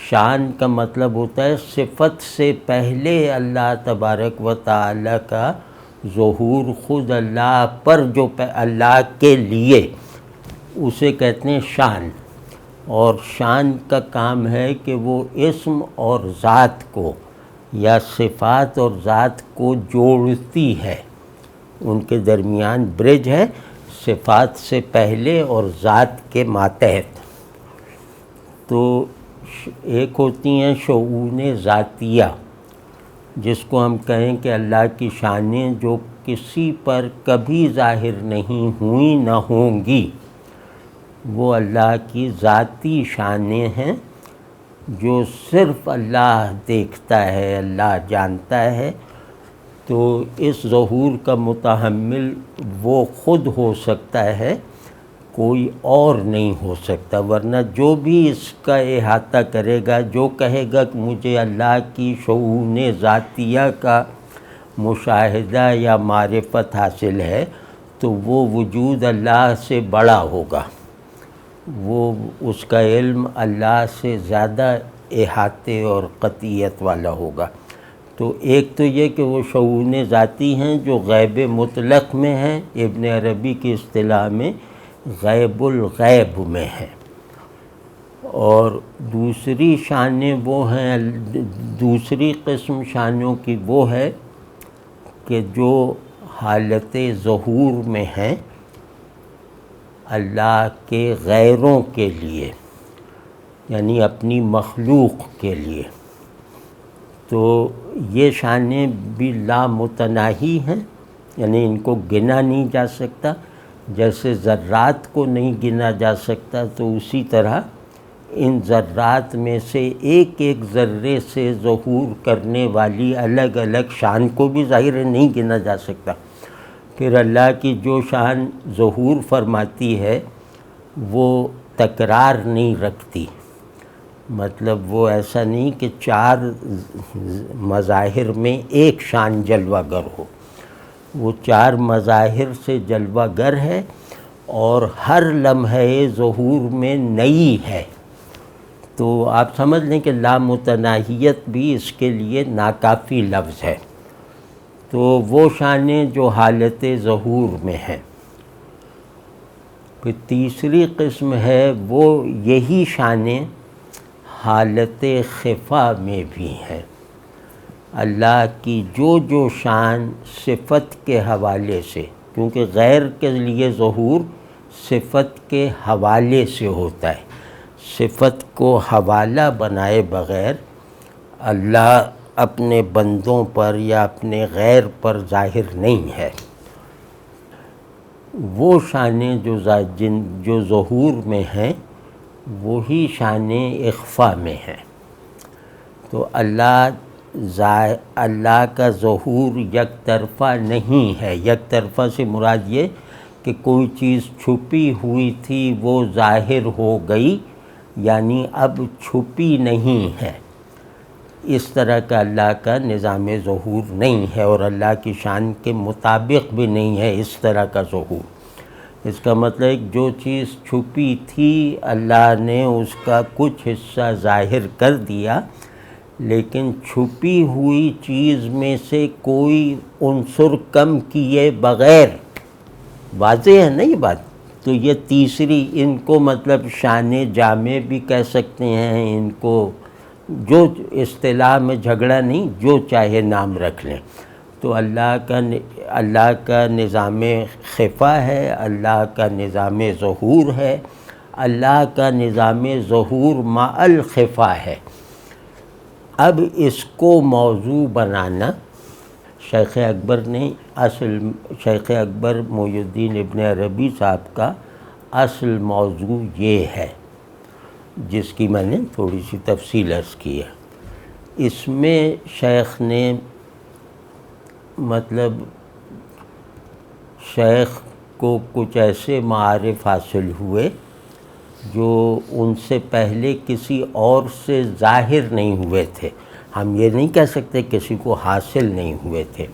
شان کا مطلب ہوتا ہے صفت سے پہلے اللہ تبارک و تعالی کا ظہور خود اللہ پر، جو اللہ کے لیے، اسے کہتے ہیں شان۔ اور شان کا کام ہے کہ وہ اسم اور ذات کو یا صفات اور ذات کو جوڑتی ہے، ان کے درمیان برج ہے، صفات سے پہلے اور ذات کے ماتحت۔ تو ایک ہوتی ہیں شؤون ذاتیہ، جس کو ہم کہیں کہ اللہ کی شانیں جو کسی پر کبھی ظاہر نہیں ہوئیں نہ ہوں گی، وہ اللہ کی ذاتی شانیں ہیں جو صرف اللہ دیکھتا ہے، اللہ جانتا ہے۔ تو اس ظہور کا متحمل وہ خود ہو سکتا ہے، کوئی اور نہیں ہو سکتا، ورنہ جو بھی اس کا احاطہ کرے گا، جو کہے گا کہ مجھے اللہ کی شؤون ذاتیہ کا مشاہدہ یا معرفت حاصل ہے، تو وہ وجود اللہ سے بڑا ہوگا، وہ اس کا علم اللہ سے زیادہ احاطے اور قطعیت والا ہوگا۔ تو ایک تو یہ کہ وہ شؤون ذاتی ہیں جو غیب مطلق میں ہیں، ابن عربی کی اصطلاح میں غیب الغیب میں ہیں۔ اور دوسری شانیں وہ ہیں، دوسری قسم شانوں کی وہ ہے کہ جو حالت ظہور میں ہیں اللہ کے غیروں کے لیے، یعنی اپنی مخلوق کے لیے۔ تو یہ شانیں بھی لامتناہی ہیں، یعنی ان کو گنا نہیں جا سکتا، جیسے ذرات کو نہیں گنا جا سکتا، تو اسی طرح ان ذرات میں سے ایک ایک ذرے سے ظہور کرنے والی الگ الگ شان کو بھی ظاہر نہیں گنا جا سکتا۔ پھر اللہ کی جو شان ظہور فرماتی ہے وہ تکرار نہیں رکھتی، مطلب وہ ایسا نہیں کہ چار مظاہر میں ایک شان جلوہ گر ہو، وہ چار مظاہر سے جلوہ گر ہے اور ہر لمحے ظہور میں نئی ہے۔ تو آپ سمجھ لیں کہ لامتناہیت بھی اس کے لیے ناکافی لفظ ہے۔ تو وہ شانیں جو حالت ظہور میں ہیں۔ پھر تیسری قسم ہے وہ یہی شانیں حالت خفا میں بھی ہیں۔ اللہ کی جو جو شان صفت کے حوالے سے، کیونکہ غیر کے لیے ظہور صفت کے حوالے سے ہوتا ہے، صفت کو حوالہ بنائے بغیر اللہ اپنے بندوں پر یا اپنے غیر پر ظاہر نہیں ہے۔ وہ شانیں جو ظہور میں ہیں وہی شانیں اخفا میں ہیں۔ تو اللہ کا ظہور یک طرفہ نہیں ہے۔ یک طرفہ سے مراد یہ کہ کوئی چیز چھپی ہوئی تھی وہ ظاہر ہو گئی، یعنی اب چھپی نہیں ہے، اس طرح کا اللہ کا نظام ظہور نہیں ہے، اور اللہ کی شان کے مطابق بھی نہیں ہے اس طرح کا ظہور۔ اس کا مطلب ہے کہ جو چیز چھپی تھی اللہ نے اس کا کچھ حصہ ظاہر کر دیا، لیکن چھپی ہوئی چیز میں سے کوئی عنصر کم کیے بغیر، واضح ہے نا یہ بات؟ تو یہ تیسری، ان کو مطلب شان جامع بھی کہہ سکتے ہیں، ان کو جو اصطلاح میں جھگڑا نہیں، جو چاہے نام رکھ لیں۔ تو اللہ کا نظام خفا ہے، اللہ کا نظام ظہور ہے، اللہ کا نظام ظہور مع الخفا ہے۔ اب اس کو موضوع بنانا شیخ اکبر نے شیخ اکبر محی الدین ابن عربی صاحب کا اصل موضوع یہ ہے، جس کی میں نے تھوڑی سی تفصیل عرض کی ہے۔ اس میں شیخ نے مطلب شیخ کو کچھ ایسے معارف حاصل ہوئے جو ان سے پہلے کسی اور سے ظاہر نہیں ہوئے تھے۔ ہم یہ نہیں کہہ سکتے کسی کو حاصل نہیں ہوئے تھے،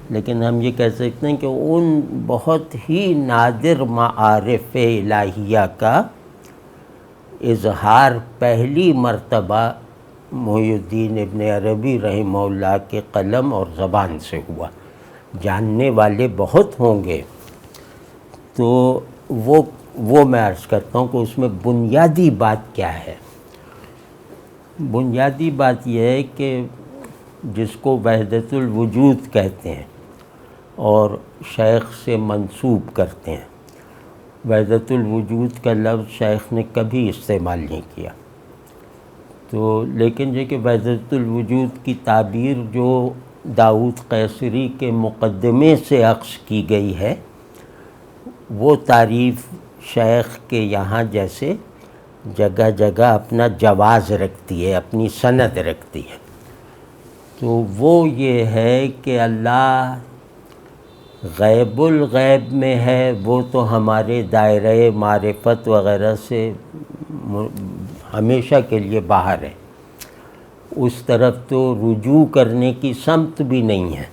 لیکن ہم یہ کہہ سکتے ہیں کہ ان بہت ہی نادر معارف الہیہ کا اظہار پہلی مرتبہ محی الدین ابن عربی رحمہ اللہ کے قلم اور زبان سے ہوا. جاننے والے بہت ہوں گے، تو وہ میں عرض کرتا ہوں کہ اس میں بنیادی بات کیا ہے. بنیادی بات یہ ہے کہ جس کو وحدت الوجود کہتے ہیں اور شیخ سے منسوب کرتے ہیں، وحدت الوجود کا لفظ شیخ نے کبھی استعمال نہیں کیا. تو لیکن یہ کہ وحدت الوجود کی تعبیر جو داؤد قیصری کے مقدمے سے اخذ کی گئی ہے، وہ تعریف شیخ کے یہاں جیسے جگہ جگہ اپنا جواز رکھتی ہے، اپنی سند رکھتی ہے. تو وہ یہ ہے کہ اللہ غیب الغیب میں ہے، وہ تو ہمارے دائرۂ معرفت وغیرہ سے ہمیشہ کے لیے باہر ہے. اس طرف تو رجوع کرنے کی سمت بھی نہیں ہے.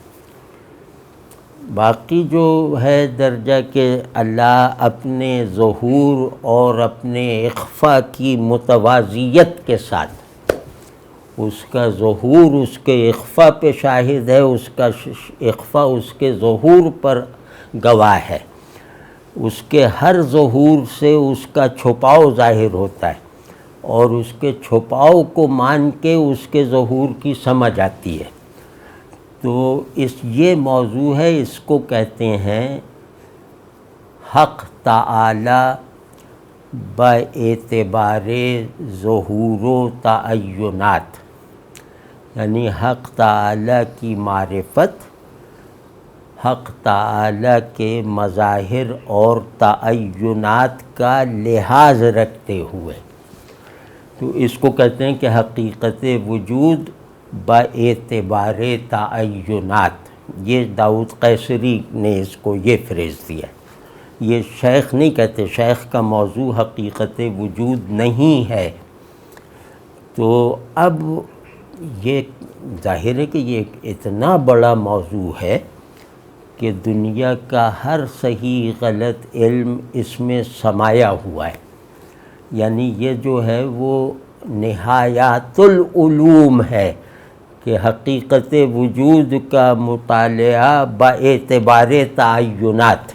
باقی جو ہے درجہ کہ اللہ اپنے ظہور اور اپنے اخفاء کی متوازیت کے ساتھ، اس کا ظہور اس کے اخفاء پہ شاہد ہے، اس کا اخفاء اس کے ظہور پر گواہ ہے. اس کے ہر ظہور سے اس کا چھپاؤ ظاہر ہوتا ہے، اور اس کے چھپاؤ کو مان کے اس کے ظہور کی سمجھ آتی ہے. تو یہ موضوع ہے، اس کو کہتے ہیں حق تعالی باعتبار ظہور و تعینات، یعنی حق تعالی کی معرفت حق تعالی کے مظاہر اور تعینات کا لحاظ رکھتے ہوئے. تو اس کو کہتے ہیں کہ حقیقت وجود باعتبار تعینات. یہ داؤد قیصری نے اس کو یہ فریز دیا. یہ شیخ نہیں کہتے، شیخ کا موضوع حقیقت وجود نہیں ہے. تو اب یہ ظاہر ہے کہ یہ اتنا بڑا موضوع ہے کہ دنیا کا ہر صحیح غلط علم اس میں سمایا ہوا ہے. یعنی یہ جو ہے وہ نہایات العلوم ہے کہ حقیقت وجود کا مطالعہ باعتبار تعینات،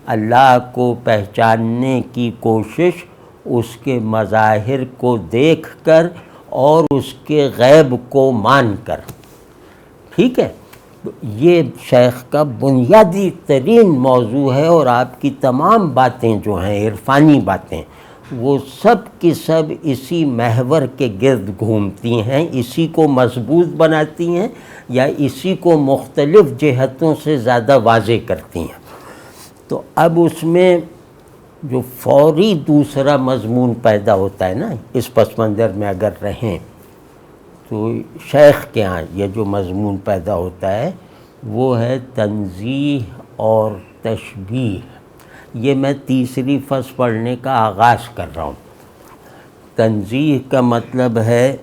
اللہ کو پہچاننے کی کوشش اس کے مظاہر کو دیکھ کر اور اس کے غیب کو مان کر. ٹھیک ہے، یہ شیخ کا بنیادی ترین موضوع ہے، اور آپ کی تمام باتیں جو ہیں عرفانی باتیں، وہ سب کی سب اسی محور کے گرد گھومتی ہیں، اسی کو مضبوط بناتی ہیں یا اسی کو مختلف جہتوں سے زیادہ واضح کرتی ہیں. تو اب اس میں جو فوری دوسرا مضمون پیدا ہوتا ہے نا، اس پس منظر میں اگر رہیں تو شیخ کے ہاں یہ جو مضمون پیدا ہوتا ہے وہ ہے تنزیہ اور تشبیہ. یہ میں تیسری فصل پڑھنے کا آغاز کر رہا ہوں. تنزیہ کا مطلب ہے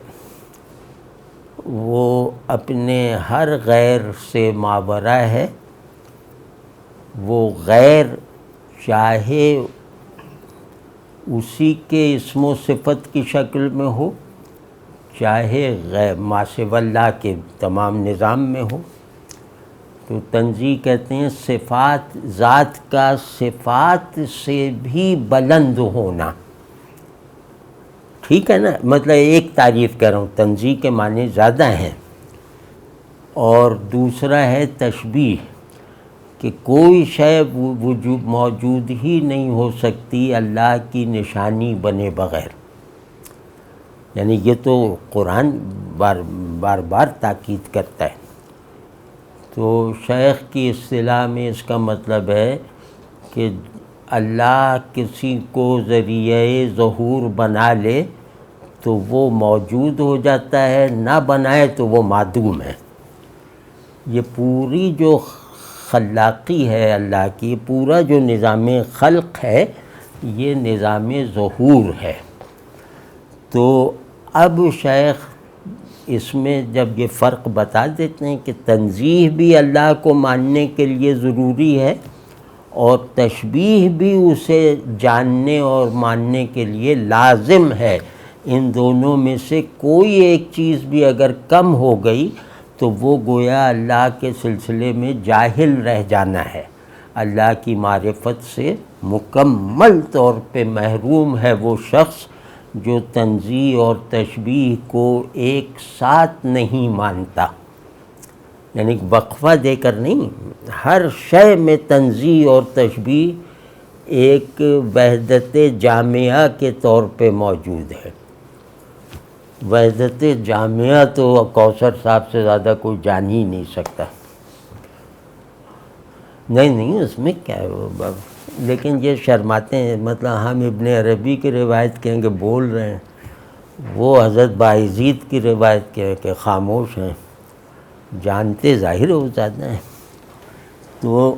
وہ اپنے ہر غیر سے ماورا ہے. وہ غیر چاہے اسی کے اسم و صفت کی شکل میں ہو، چاہے غیر ما سوی اللہ کے تمام نظام میں ہو. تو تنزیہ کہتے ہیں صفات، ذات کا صفات سے بھی بلند ہونا. ٹھیک ہے نا، مطلب ایک تعریف کر رہا ہوں، تنزیہ کے معنی زیادہ ہیں. اور دوسرا ہے تشبیہ، کہ کوئی شے وجود موجود ہی نہیں ہو سکتی اللہ کی نشانی بنے بغیر. یعنی یہ تو قرآن بار بار تاکید کرتا ہے. تو شیخ کی اصطلاح میں اس کا مطلب ہے کہ اللہ کسی کو ذریعہ ظہور بنا لے تو وہ موجود ہو جاتا ہے، نہ بنائے تو وہ معدوم ہے. یہ پوری جو خلاقی ہے اللہ کی، پورا جو نظام خلق ہے، یہ نظام ظہور ہے. تو اب شیخ اس میں جب یہ فرق بتا دیتے ہیں کہ تنزیہ بھی اللہ کو ماننے کے لیے ضروری ہے اور تشبیہ بھی اسے جاننے اور ماننے کے لیے لازم ہے. ان دونوں میں سے کوئی ایک چیز بھی اگر کم ہو گئی تو وہ گویا اللہ کے سلسلے میں جاہل رہ جانا ہے، اللہ کی معرفت سے مکمل طور پہ محروم ہے وہ شخص جو تنزیہ اور تشبیہ کو ایک ساتھ نہیں مانتا، یعنی وقفہ دے کر نہیں، ہر شے میں تنزیہ اور تشبیہ ایک وحدت جامعہ کے طور پہ موجود ہے۔ وحدت جامعہ تو کوثر صاحب سے زیادہ کوئی جان ہی نہیں سکتا۔ نہیں اس میں کیا ہے، لیکن یہ شرماتے ہیں، مطلب ہم ابن عربی کی روایت کہیں کہ بول رہے ہیں، وہ حضرت بایزید کی روایت کہیں کہ خاموش ہیں، جانتے ظاہر ہو جاتا ہے۔ تو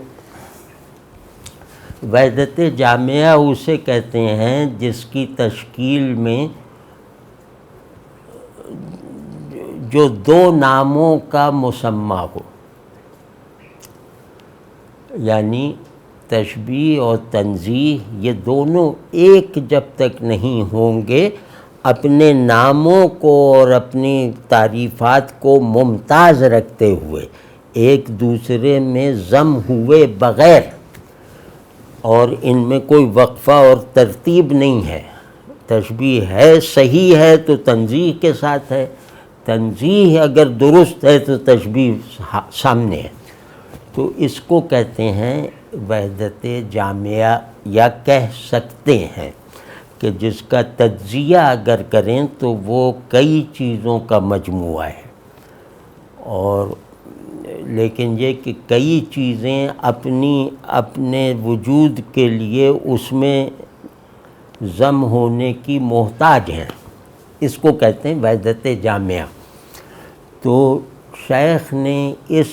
وحدت جامعہ اسے کہتے ہیں جس کی تشکیل میں جو دو ناموں کا مسمى ہو، یعنی تشبیہ اور تنزیہ یہ دونوں ایک جب تک نہیں ہوں گے، اپنے ناموں کو اور اپنی تعریفات کو ممتاز رکھتے ہوئے ایک دوسرے میں ضم ہوئے بغیر، اور ان میں کوئی وقفہ اور ترتیب نہیں ہے۔ تشبیہ ہے صحیح ہے تو تنزیہ کے ساتھ ہے، تنزیہ اگر درست ہے تو تشبیہ سامنے ہے، تو اس کو کہتے ہیں وحدت جامعہ، یا کہہ سکتے ہیں کہ جس کا تجزیہ اگر کریں تو وہ کئی چیزوں کا مجموعہ ہے، اور لیکن یہ کہ کئی چیزیں اپنے وجود کے لیے اس میں ضم ہونے کی محتاج ہیں، اس کو کہتے ہیں وحدت جامعہ۔ تو شیخ نے اس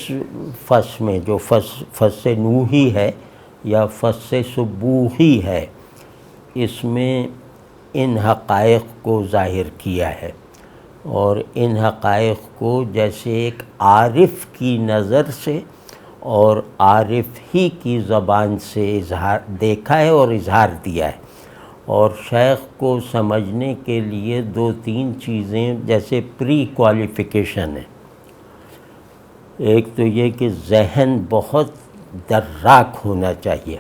فصل میں جو فصل نوحی ہے یا فصل سبوحی ہے، اس میں ان حقائق کو ظاہر کیا ہے، اور ان حقائق کو جیسے ایک عارف کی نظر سے اور عارف ہی کی زبان سے اظہار دیکھا ہے اور اظہار دیا ہے، اور شیخ کو سمجھنے کے لیے دو تین چیزیں جیسے پری کوالیفیکیشن ہے۔ ایک تو یہ کہ ذہن بہت دراک ہونا چاہیے،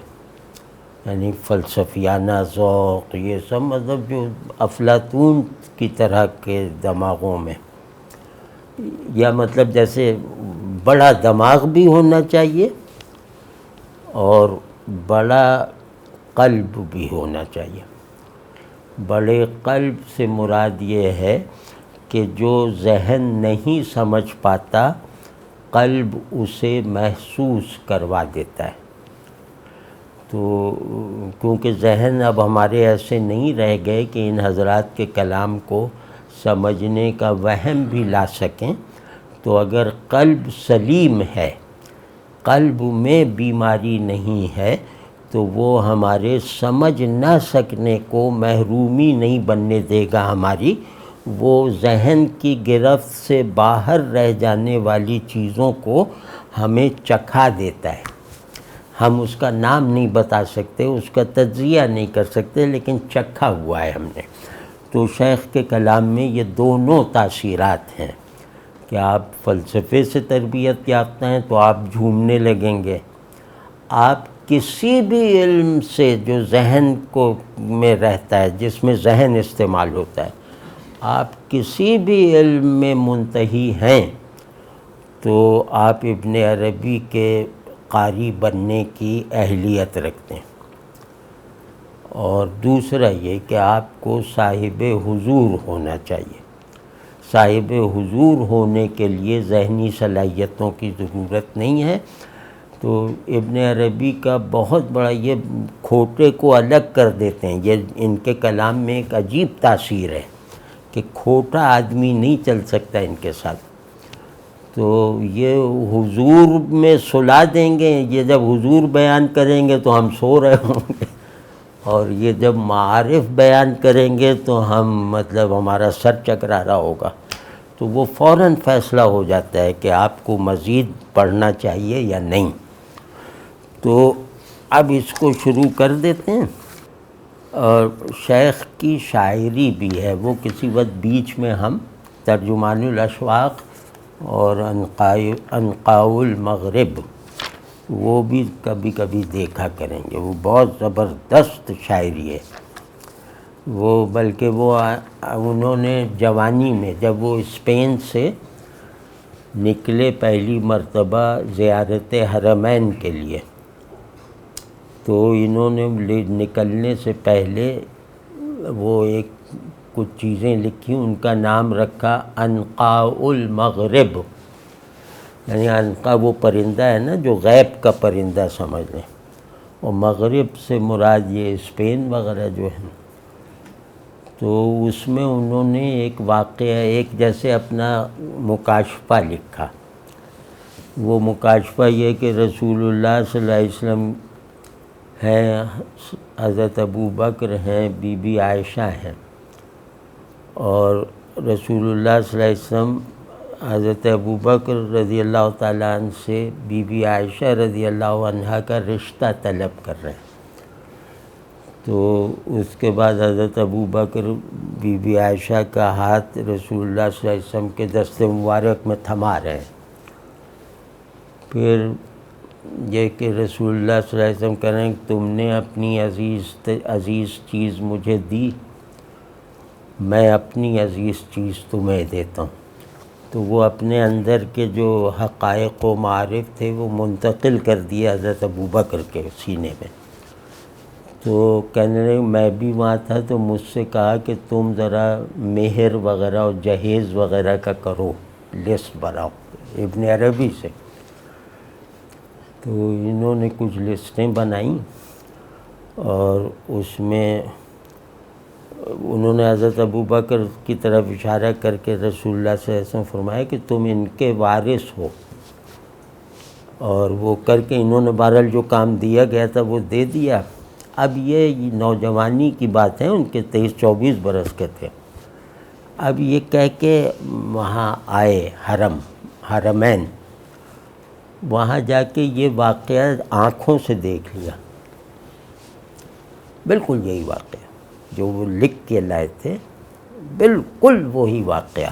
یعنی فلسفیانہ ذوق، یہ سب مطلب جو افلاطون کی طرح کے دماغوں میں، یا مطلب جیسے بڑا دماغ بھی ہونا چاہیے اور بڑا قلب بھی ہونا چاہیے۔ بڑے قلب سے مراد یہ ہے کہ جو ذہن نہیں سمجھ پاتا، قلب اسے محسوس کروا دیتا ہے۔ تو کیونکہ ذہن اب ہمارے ایسے نہیں رہ گئے کہ ان حضرات کے کلام کو سمجھنے کا وہم بھی لا سکیں، تو اگر قلب سلیم ہے، قلب میں بیماری نہیں ہے، تو وہ ہمارے سمجھ نہ سکنے کو محرومی نہیں بننے دے گا ہماری، وہ ذہن کی گرفت سے باہر رہ جانے والی چیزوں کو ہمیں چکھا دیتا ہے۔ ہم اس کا نام نہیں بتا سکتے، اس کا تجزیہ نہیں کر سکتے، لیکن چکھا ہوا ہے ہم نے۔ تو شیخ کے کلام میں یہ دونوں تاثیرات ہیں کہ آپ فلسفے سے تربیت یافتہ ہیں تو آپ جھومنے لگیں گے، آپ کسی بھی علم سے جو ذہن کو میں رہتا ہے، جس میں ذہن استعمال ہوتا ہے، آپ کسی بھی علم میں منتہی ہیں تو آپ ابن عربی کے قاری بننے کی اہلیت رکھتے ہیں۔ اور دوسرا یہ کہ آپ کو صاحب حضور ہونا چاہیے۔ صاحب حضور ہونے کے لیے ذہنی صلاحیتوں کی ضرورت نہیں ہے۔ تو ابن عربی کا بہت بڑا یہ کھوٹے کو الگ کر دیتے ہیں، یہ ان کے کلام میں ایک عجیب تاثیر ہے کہ کھوٹا آدمی نہیں چل سکتا ان کے ساتھ۔ تو یہ حضور میں سلا دیں گے، یہ جب حضور بیان کریں گے تو ہم سو رہے ہوں گے، اور یہ جب معارف بیان کریں گے تو ہم مطلب ہمارا سر چکرا رہا ہوگا۔ تو وہ فوراً فیصلہ ہو جاتا ہے کہ آپ کو مزید پڑھنا چاہیے یا نہیں۔ تو اب اس کو شروع کر دیتے ہیں۔ اور شیخ کی شاعری بھی ہے، وہ کسی وقت بیچ میں ہم ترجمان الاشواق اور انقاء المغرب وہ بھی کبھی کبھی دیکھا کریں گے، وہ بہت زبردست شاعری ہے وہ، بلکہ وہ انہوں نے جوانی میں جب وہ اسپین سے نکلے پہلی مرتبہ زیارت حرمین کے لیے، تو انہوں نے نکلنے سے پہلے وہ ایک کچھ چیزیں لکھی، ان کا نام رکھا انقاء المغرب، یعنی انقا وہ پرندہ ہے نا جو غیب کا پرندہ سمجھ لیں، اور مغرب سے مراد یہ اسپین وغیرہ جو ہے۔ تو اس میں انہوں نے ایک واقعہ، ایک جیسے اپنا مکاشفہ لکھا، وہ مکاشفہ یہ کہ رسول اللہ صلی اللہ علیہ وسلم ہیں، حضرت ابو بکر ہیں، بی بی عائشہ ہیں، اور رسول اللہ صلی اللہ علیہ وسلم حضرت ابو بکر رضی اللہ تعالیٰ عنہ سے بی بی عائشہ رضی اللہ عنہا کا رشتہ طلب کر رہے ہیں۔ تو اس کے بعد حضرت ابو بکر بی بی عائشہ کا ہاتھ رسول اللہ صلی اللہ علیہ وسلم کے دست مبارک میں تھما رہے ہیں، پھر یہ کہ رسول اللہ صلی اللہ علیہ وسلم کہہ رہے ہیں کہ تم نے اپنی عزیز چیز مجھے دی، میں اپنی عزیز چیز تمہیں دیتا ہوں۔ تو وہ اپنے اندر کے جو حقائق و معارف تھے وہ منتقل کر دیے حضرت ابو بکر کے سینے میں۔ تو کہنے لگے میں بھی وہاں تھا تو مجھ سے کہا کہ تم ذرا مہر وغیرہ اور جہیز وغیرہ کا کرو، لسٹ بناؤ ابن عربی سے۔ تو انہوں نے کچھ لسٹیں بنائیں اور اس میں انہوں نے حضرت ابو بکر کی طرف اشارہ کر کے رسول اللہ صلی اللہ علیہ وسلم فرمایا کہ تم ان کے وارث ہو، اور وہ کر کے انہوں نے بہرحال جو کام دیا گیا تھا وہ دے دیا۔ اب یہ نوجوانی کی بات ہے، ان کے 23-24 برس کے تھے۔ اب یہ کہہ کے وہاں آئے حرمین، وہاں جا کے یہ واقعہ آنکھوں سے دیکھ لیا، بالکل یہی واقعہ جو وہ لکھ کے لائے تھے، بالکل وہی واقعہ۔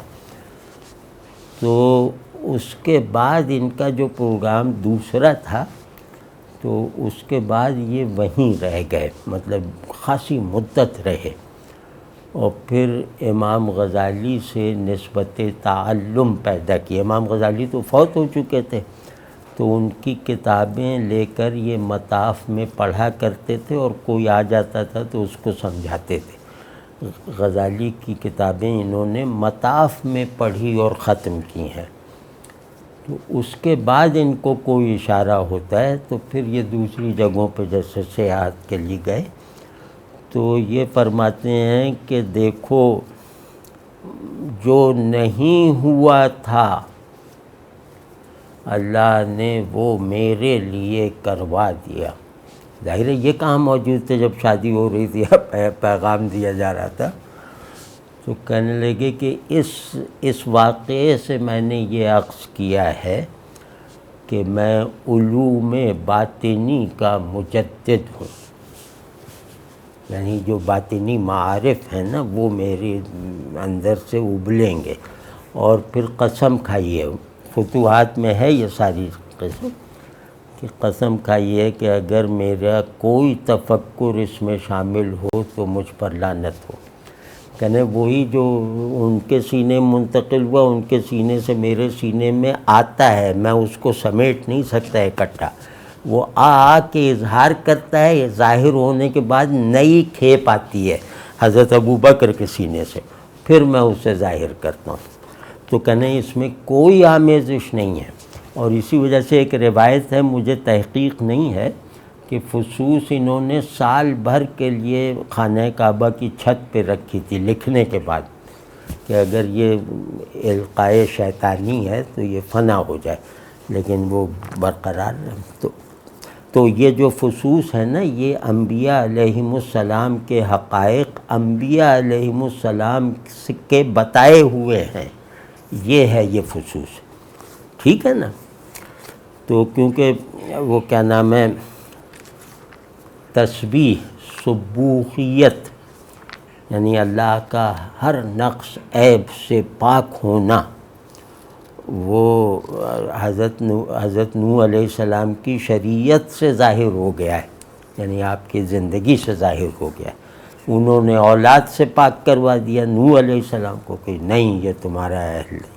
تو اس کے بعد ان کا جو پروگرام دوسرا تھا، تو اس کے بعد یہ وہیں رہ گئے، مطلب خاصی مدت رہے، اور پھر امام غزالی سے نسبت تعلم پیدا کی۔ امام غزالی تو فوت ہو چکے تھے، تو ان کی کتابیں لے کر یہ مطاف میں پڑھا کرتے تھے، اور کوئی آ جاتا تھا تو اس کو سمجھاتے تھے۔ غزالی کی کتابیں انہوں نے مطاف میں پڑھی اور ختم کی ہیں۔ تو اس کے بعد ان کو کوئی اشارہ ہوتا ہے تو پھر یہ دوسری جگہوں پہ جیسے سیاحت کے لیے گئے، تو یہ فرماتے ہیں کہ دیکھو جو نہیں ہوا تھا اللہ نے وہ میرے لیے کروا دیا۔ ظاہر ہے یہ کہاں موجود تھے جب شادی ہو رہی تھی، پیغام دیا جا رہا تھا۔ تو کہنے لگے کہ اس واقعے سے میں نے یہ اخذ کیا ہے کہ میں علوم باطنی کا مجدد ہوں، یعنی جو باطنی معارف ہیں نا وہ میرے اندر سے ابلیں گے۔ اور پھر قسم کھائیے، فتوحات میں ہے یہ ساری قسم، کہ قسم کھائیے کہ اگر میرا کوئی تفکر اس میں شامل ہو تو مجھ پر لعنت ہو۔ کہنے وہی جو ان کے سینے منتقل ہوا، ان کے سینے سے میرے سینے میں آتا ہے، میں اس کو سمیٹ نہیں سکتا اکٹھا، وہ آ کے اظہار کرتا ہے، ظاہر ہونے کے بعد نئی کھیپ آتی ہے حضرت ابو بکر کے سینے سے، پھر میں اسے ظاہر کرتا ہوں۔ تو کہنے اس میں کوئی آمیزش نہیں ہے، اور اسی وجہ سے ایک روایت ہے، مجھے تحقیق نہیں ہے، کہ فصوص انہوں نے سال بھر کے لیے خانہ کعبہ کی چھت پہ رکھی تھی لکھنے کے بعد، کہ اگر یہ القائے شیطانی ہے تو یہ فنا ہو جائے، لیکن وہ برقرار رہے۔ تو یہ جو فصوص ہے نا، یہ انبیاء علیہم السلام کے حقائق، انبیاء علیہم السلام کے بتائے ہوئے ہیں، یہ ہے یہ فصوص، ٹھیک ہے نا۔ تو کیونکہ وہ کیا نام ہے، تسبیح سبوحیت یعنی اللہ کا ہر نقص عیب سے پاک ہونا، وہ حضرت نوح علیہ السلام کی شریعت سے ظاہر ہو گیا ہے، یعنی آپ کی زندگی سے ظاہر ہو گیا ہے۔ انہوں نے اولاد سے پاک کروا دیا نوح علیہ السلام کو کہ نہیں یہ تمہارا اہل نہیں،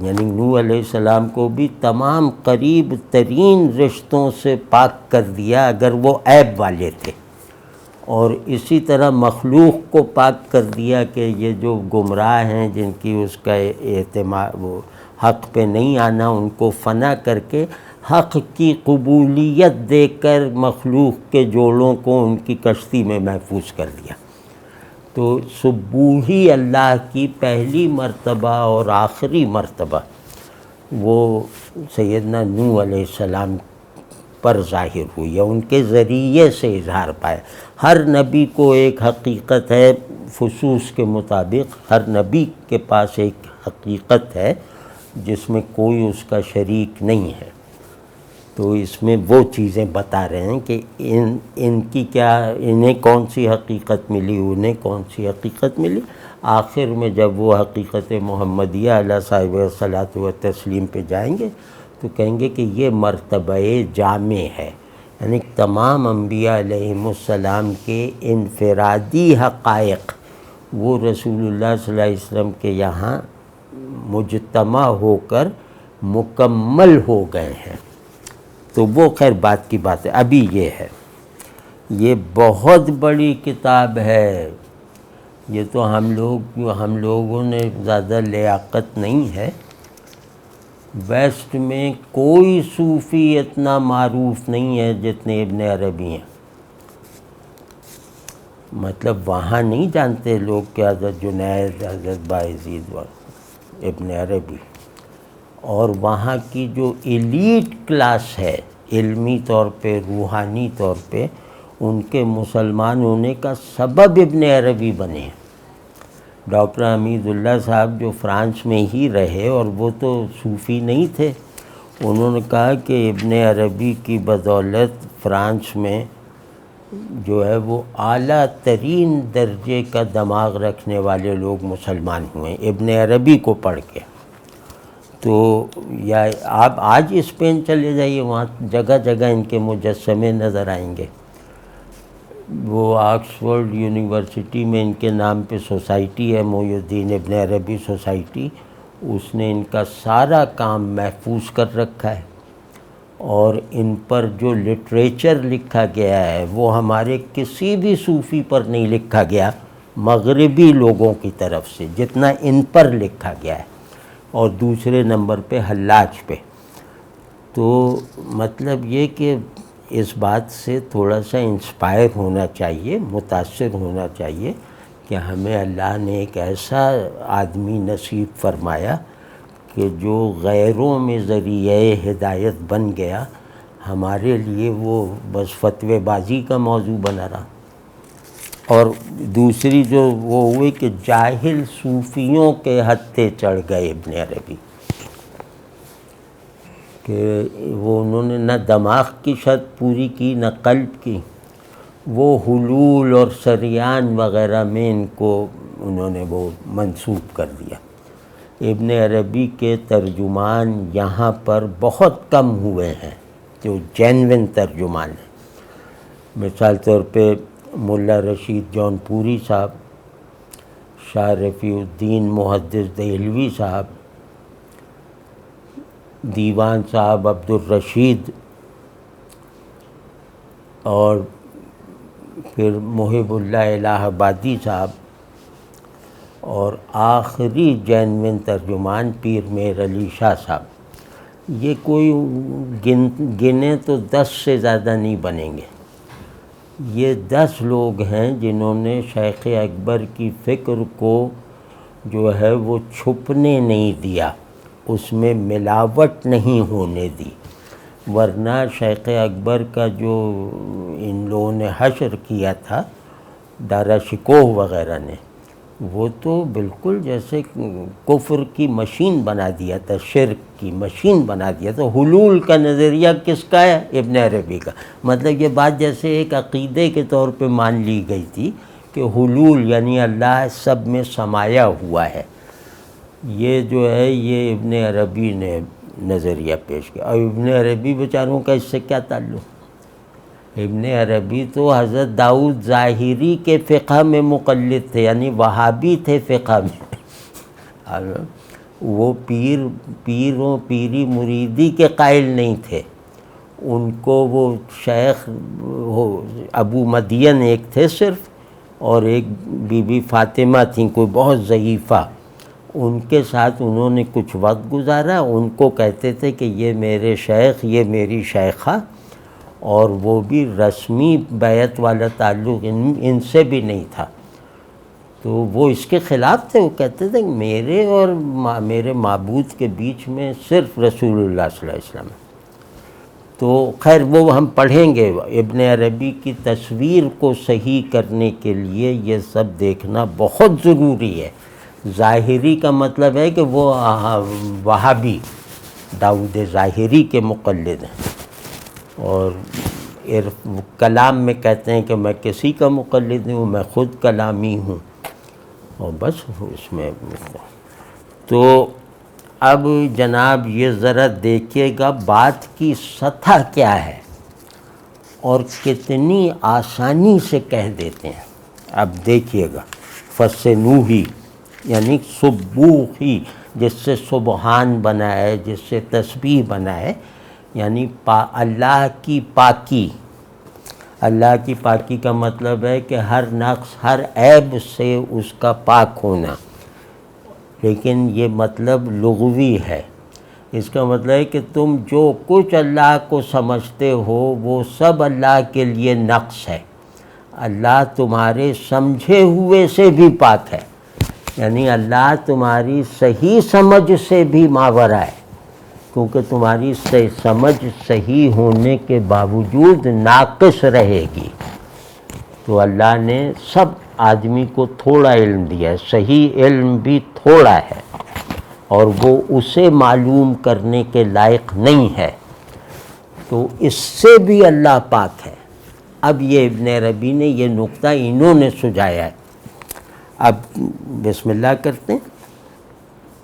یعنی نوح علیہ السلام کو بھی تمام قریب ترین رشتوں سے پاک کر دیا اگر وہ عیب والے تھے، اور اسی طرح مخلوق کو پاک کر دیا کہ یہ جو گمراہ ہیں جن کی اس کا اعتماد وہ حق پہ نہیں آنا، ان کو فنا کر کے حق کی قبولیت دے کر مخلوق کے جوڑوں کو ان کی کشتی میں محفوظ کر دیا۔ تو سبوحی اللہ کی پہلی مرتبہ اور آخری مرتبہ وہ سیدنا نوح علیہ السلام پر ظاہر ہوئی ہے، ان کے ذریعے سے اظہار پائے۔ ہر نبی کو ایک حقیقت ہے، فصوص کے مطابق ہر نبی کے پاس ایک حقیقت ہے جس میں کوئی اس کا شریک نہیں ہے، تو اس میں وہ چیزیں بتا رہے ہیں کہ ان کی کیا، انہیں کون سی حقیقت ملی، انہیں کون سی حقیقت ملی۔ آخر میں جب وہ حقیقت محمدیہ علیہ صاحب صلاۃ و تسلیم پہ جائیں گے تو کہیں گے کہ یہ مرتبہ جامع ہے، یعنی تمام انبیاء علیہم السلام کے انفرادی حقائق وہ رسول اللہ صلی اللہ علیہ وسلم کے یہاں مجتمع ہو کر مکمل ہو گئے ہیں۔ تو وہ خیر بات کی بات ہے، ابھی یہ ہے، یہ بہت بڑی کتاب ہے، یہ تو ہم لوگوں نے زیادہ لیاقت نہیں ہے۔ ویسٹ میں کوئی صوفی اتنا معروف نہیں ہے جتنے ابن عربی ہیں، مطلب وہاں نہیں جانتے لوگ کہ حضرت جنید، حضرت بایزید، ابن عربی، اور وہاں کی جو ایلیٹ کلاس ہے علمی طور پہ، روحانی طور پہ، ان کے مسلمان ہونے کا سبب ابن عربی بنے ہیں۔ ڈاکٹر حمید اللہ صاحب جو فرانس میں ہی رہے اور وہ تو صوفی نہیں تھے، انہوں نے کہا کہ ابن عربی کی بدولت فرانس میں جو ہے وہ اعلیٰ ترین درجے کا دماغ رکھنے والے لوگ مسلمان ہوئے ابن عربی کو پڑھ کے۔ تو یا آپ آج اسپین چلے جائیے، وہاں جگہ جگہ ان کے مجسمے نظر آئیں گے۔ وہ آکسفورڈ یونیورسٹی میں ان کے نام پہ سوسائٹی ہے، محی الدین ابن عربی سوسائٹی، اس نے ان کا سارا کام محفوظ کر رکھا ہے، اور ان پر جو لٹریچر لکھا گیا ہے وہ ہمارے کسی بھی صوفی پر نہیں لکھا گیا مغربی لوگوں کی طرف سے جتنا ان پر لکھا گیا ہے، اور دوسرے نمبر پہ حلاج پہ۔ تو مطلب یہ کہ اس بات سے تھوڑا سا انسپائر ہونا چاہیے، متاثر ہونا چاہیے کہ ہمیں اللہ نے ایک ایسا آدمی نصیب فرمایا کہ جو غیروں میں ذریعہ ہدایت بن گیا، ہمارے لیے وہ بس فتوی بازی کا موضوع بنا رہا۔ اور دوسری جو وہ ہوئی کہ جاہل صوفیوں کے ہتھے چڑھ گئے ابن عربی، کہ وہ انہوں نے نہ دماغ کی شرط پوری کی نہ قلب کی، وہ حلول اور سریان وغیرہ میں ان کو انہوں نے وہ منسوب کر دیا۔ ابن عربی کے ترجمان یہاں پر بہت کم ہوئے ہیں جو جینوین ترجمان ہیں۔ مثال طور پہ ملا رشید جون پوری صاحب، شاہ رفیع الدین محدث دہلوی صاحب، دیوان صاحب عبد الرشید، اور پھر محب اللہ الہ آبادی صاحب، اور آخری جینوین ترجمان پیر مہر علی شاہ صاحب۔ یہ کوئی گنے تو 10 سے زیادہ نہیں بنیں گے۔ یہ 10 لوگ ہیں جنہوں نے شیخ اکبر کی فکر کو جو ہے وہ چھپنے نہیں دیا، اس میں ملاوٹ نہیں ہونے دی، ورنہ شیخ اکبر کا جو ان لوگوں نے حشر کیا تھا دارا شکوہ وغیرہ نے، وہ تو بالکل جیسے کفر کی مشین بنا دیا تھا، شرک کی مشین بنا دیا تھا۔ حلول کا نظریہ کس کا ہے؟ ابن عربی کا۔ مطلب یہ بات جیسے ایک عقیدے کے طور پہ مان لی گئی تھی کہ حلول یعنی اللہ سب میں سمایا ہوا ہے، یہ جو ہے یہ ابن عربی نے نظریہ پیش کیا۔ اور ابن عربی بیچاروں کا اس سے کیا تعلق؟ ابن عربی تو حضرت داؤد ظاہری کے فقہ میں مقلد تھے، یعنی وہابی تھے فقہ میں۔ وہ پیری مریدی کے قائل نہیں تھے۔ ان کو وہ شیخ ابو مدین ایک تھے صرف، اور ایک بی بی فاطمہ تھیں کوئی بہت ضعیفہ، ان کے ساتھ انہوں نے کچھ وقت گزارا۔ ان کو کہتے تھے کہ یہ میرے شیخ، یہ میری شیخہ، اور وہ بھی رسمی بیعت والا تعلق ان سے بھی نہیں تھا۔ تو وہ اس کے خلاف تھے۔ وہ کہتے تھے کہ میرے اور میرے معبود کے بیچ میں صرف رسول اللہ صلی اللہ علیہ وسلم ہے۔ تو خیر وہ ہم پڑھیں گے۔ ابن عربی کی تصویر کو صحیح کرنے کے لیے یہ سب دیکھنا بہت ضروری ہے۔ ظاہری کا مطلب ہے کہ وہ وہابی داؤد ظاہری کے مقلد ہیں، اور کلام میں کہتے ہیں کہ میں کسی کا مقلد نہیں ہوں، میں خود کلامی ہوں، اور بس اس میں۔ تو اب جناب یہ ذرا دیکھیے گا بات کی سطح کیا ہے اور کتنی آسانی سے کہہ دیتے ہیں۔ اب دیکھیے گا، فَسَنُوحِي یعنی سبوحی، جس سے سبحان بنا ہے، جس سے تسبیح بنا ہے، یعنی اللہ کی پاکی۔ اللہ کی پاکی کا مطلب ہے کہ ہر نقص، ہر عیب سے اس کا پاک ہونا، لیکن یہ مطلب لغوی ہے۔ اس کا مطلب ہے کہ تم جو کچھ اللہ کو سمجھتے ہو وہ سب اللہ کے لیے نقص ہے۔ اللہ تمہارے سمجھے ہوئے سے بھی پاک ہے، یعنی اللہ تمہاری صحیح سمجھ سے بھی ماورا ہے، کیونکہ تمہاری سمجھ صحیح ہونے کے باوجود ناقص رہے گی۔ تو اللہ نے سب آدمی کو تھوڑا علم دیا ہے، صحیح علم بھی تھوڑا ہے، اور وہ اسے معلوم کرنے کے لائق نہیں ہے، تو اس سے بھی اللہ پاک ہے۔ اب یہ ابن عربی نے یہ نقطہ انہوں نے سجایا ہے۔ اب بسم اللہ کرتے ہیں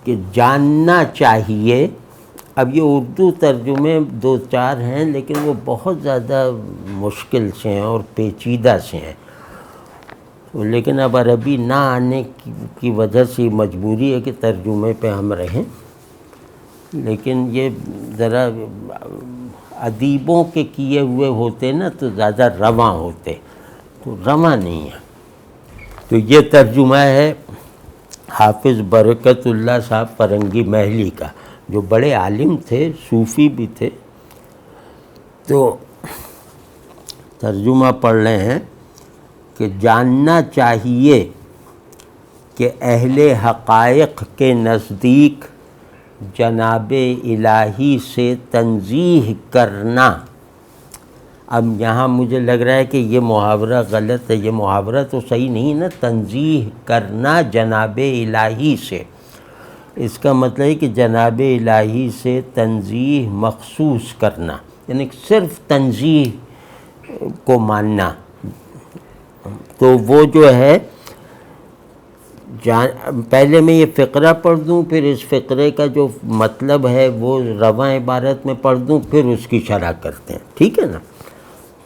کہ جاننا چاہیے۔ اب یہ اردو ترجمے دو چار ہیں، لیکن وہ بہت زیادہ مشکل سے ہیں اور پیچیدہ سے ہیں، لیکن اب عربی نہ آنے کی وجہ سے مجبوری ہے کہ ترجمے پہ ہم رہیں، لیکن یہ ذرا ادیبوں کے کیے ہوئے ہوتے نا تو زیادہ رواں ہوتے، تو رواں نہیں ہے۔ تو یہ ترجمہ ہے حافظ برکت اللہ صاحب فرنگی محلی کا، جو بڑے عالم تھے، صوفی بھی تھے۔ تو ترجمہ پڑھ رہے ہیں کہ جاننا چاہیے کہ اہل حقائق کے نزدیک جناب الہی سے تنزیہ کرنا۔ اب یہاں مجھے لگ رہا ہے کہ یہ محاورہ غلط ہے، یہ محاورہ تو صحیح نہیں نا، تنزیہ کرنا جناب الہی سے۔ اس کا مطلب ہے کہ جناب الہی سے تنزیہ مخصوص کرنا، یعنی صرف تنزیہ کو ماننا۔ تو وہ جو ہے پہلے میں یہ فقرہ پڑھ دوں، پھر اس فقرے کا جو مطلب ہے وہ رواں عبارت میں پڑھ دوں، پھر اس کی شرح کرتے ہیں، ٹھیک ہے نا؟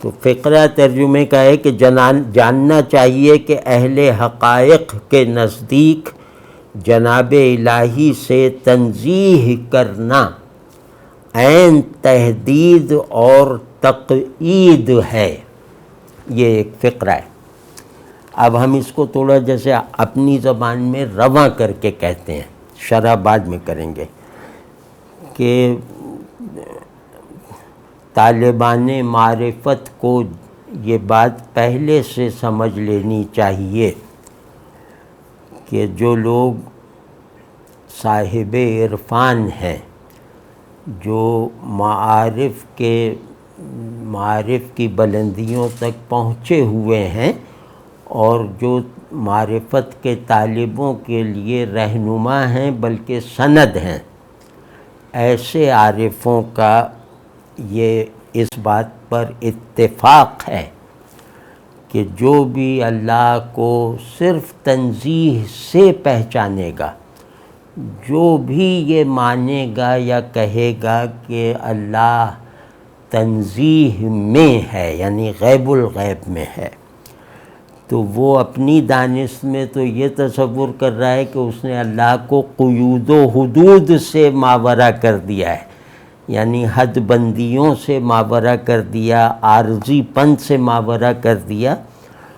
تو فقرہ ترجمے کا ہے کہ جاننا چاہیے کہ اہل حقائق کے نزدیک جناب الہی سے تنزیہ کرنا عین تحدید اور تقیید ہے۔ یہ ایک فقرہ ہے۔ اب ہم اس کو تھوڑا جیسے اپنی زبان میں رواں کر کے کہتے ہیں، شرح بعد میں کریں گے، کہ طالبان معرفت کو یہ بات پہلے سے سمجھ لینی چاہیے کہ جو لوگ صاحب عرفان ہیں، جو معارف کی بلندیوں تک پہنچے ہوئے ہیں، اور جو معرفت کے طالبوں کے لیے رہنما ہیں بلکہ سند ہیں، ایسے عارفوں کا یہ اس بات پر اتفاق ہے کہ جو بھی اللہ کو صرف تنزیہ سے پہچانے گا، جو بھی یہ مانے گا یا کہے گا کہ اللہ تنزیہ میں ہے یعنی غیب الغیب میں ہے، تو وہ اپنی دانش میں تو یہ تصور کر رہا ہے کہ اس نے اللہ کو قیود و حدود سے ماورا کر دیا ہے، یعنی حد بندیوں سے ماورا کر دیا، عارضی پن سے ماورا کر دیا،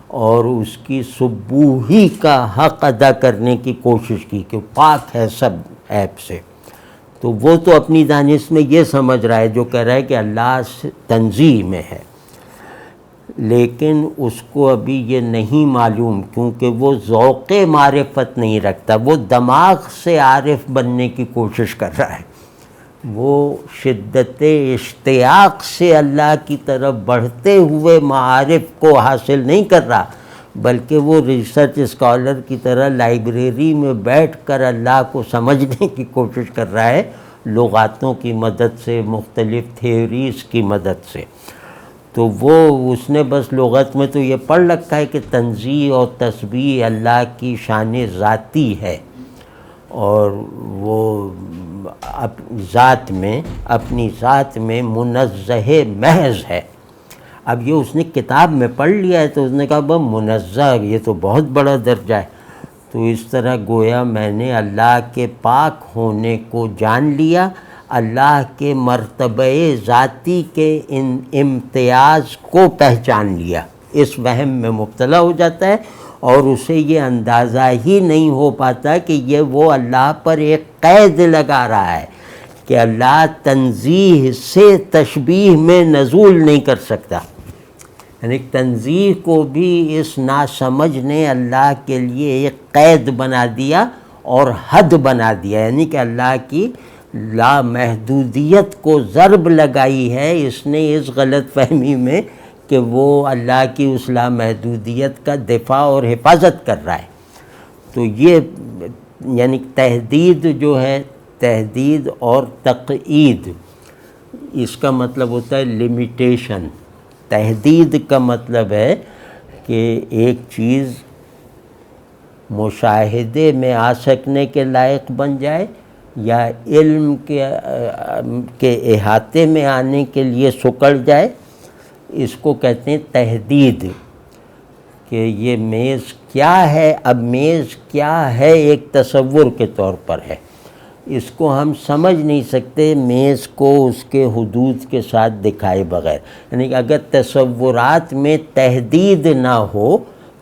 اور اس کی سبوحی کا حق ادا کرنے کی کوشش کی کہ پاک ہے سب عیب سے۔ تو وہ تو اپنی دانش میں یہ سمجھ رہا ہے جو کہہ رہا ہے کہ اللہ تنزیہ میں ہے، لیکن اس کو ابھی یہ نہیں معلوم کیونکہ وہ ذوق معرفت نہیں رکھتا، وہ دماغ سے عارف بننے کی کوشش کر رہا ہے، وہ شدت اشتیاق سے اللہ کی طرف بڑھتے ہوئے معارف کو حاصل نہیں کر رہا، بلکہ وہ ریسرچ اسکالر کی طرح لائبریری میں بیٹھ کر اللہ کو سمجھنے کی کوشش کر رہا ہے، لغاتوں کی مدد سے، مختلف تھیوریز کی مدد سے۔ تو وہ اس نے بس لغت میں تو یہ پڑھ رکھا ہے کہ تنزیہ اور تسبیح اللہ کی شان ذاتی ہے، اور وہ ذات میں اپنی ذات میں منزہ محض ہے۔ اب یہ اس نے کتاب میں پڑھ لیا ہے تو اس نے کہا بس منزہ یہ تو بہت بڑا درجہ ہے، تو اس طرح گویا میں نے اللہ کے پاک ہونے کو جان لیا، اللہ کے مرتبہ ذاتی کے ان امتیاز کو پہچان لیا۔ اس وہم میں مبتلا ہو جاتا ہے اور اسے یہ اندازہ ہی نہیں ہو پاتا کہ یہ وہ اللہ پر ایک قید لگا رہا ہے کہ اللہ تنزیہ سے تشبیہ میں نزول نہیں کر سکتا، یعنی تنزیہ کو بھی اس ناسمجھ نے اللہ کے لیے ایک قید بنا دیا اور حد بنا دیا، یعنی کہ اللہ کی لامحدودیت کو ضرب لگائی ہے اس نے اس غلط فہمی میں کہ وہ اللہ کی اس لامحدودیت کا دفاع اور حفاظت کر رہا ہے۔ تو یہ یعنی تحدید جو ہے، تحدید اور تقعید، اس کا مطلب ہوتا ہے لمیٹیشن۔ تحدید کا مطلب ہے کہ ایک چیز مشاہدے میں آ سکنے کے لائق بن جائے یا علم کے احاطے میں آنے کے لیے سکڑ جائے، اس کو کہتے ہیں تحدید، کہ یہ میز کیا ہے، اب میز کیا ہے ایک تصور کے طور پر ہے، اس کو ہم سمجھ نہیں سکتے میز کو اس کے حدود کے ساتھ دکھائے بغیر، یعنی کہ اگر تصورات میں تحدید نہ ہو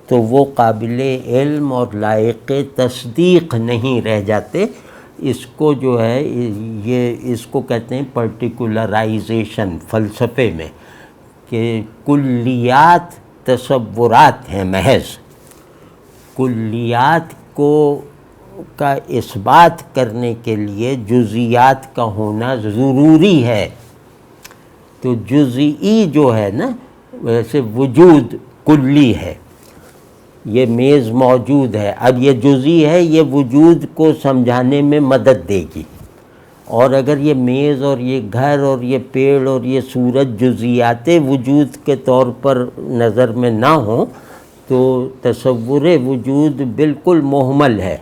تو وہ قابل علم اور لائق تصدیق نہیں رہ جاتے۔ اس کو جو ہے یہ اس کو کہتے ہیں پرٹیکولرائزیشن فلسفے میں، کہ کلیات تصورات ہیں محض، کلیات کو کا اثبات کرنے کے لیے جزئیات کا ہونا ضروری ہے۔ تو جزئی جو ہے نا، ویسے وجود کلی ہے، یہ میز موجود ہے، اب یہ جزئی ہے، یہ وجود کو سمجھانے میں مدد دے گی، اور اگر یہ میز اور یہ گھر اور یہ پیڑ اور یہ سورج جزئیات وجود کے طور پر نظر میں نہ ہوں تو تصور وجود بالکل مہمل ہے،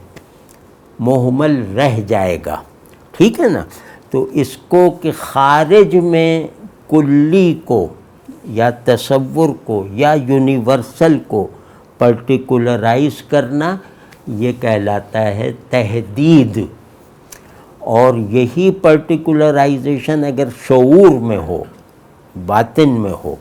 مہمل رہ جائے گا، ٹھیک ہے نا۔ تو اس کو کہ خارج میں کلی کو یا تصور کو یا یونیورسل کو پرٹیکولرائز کرنا، یہ کہلاتا ہے تحدید۔ اور یہی پرٹیکولرائزیشن اگر شعور میں ہو، باطن میں ہو،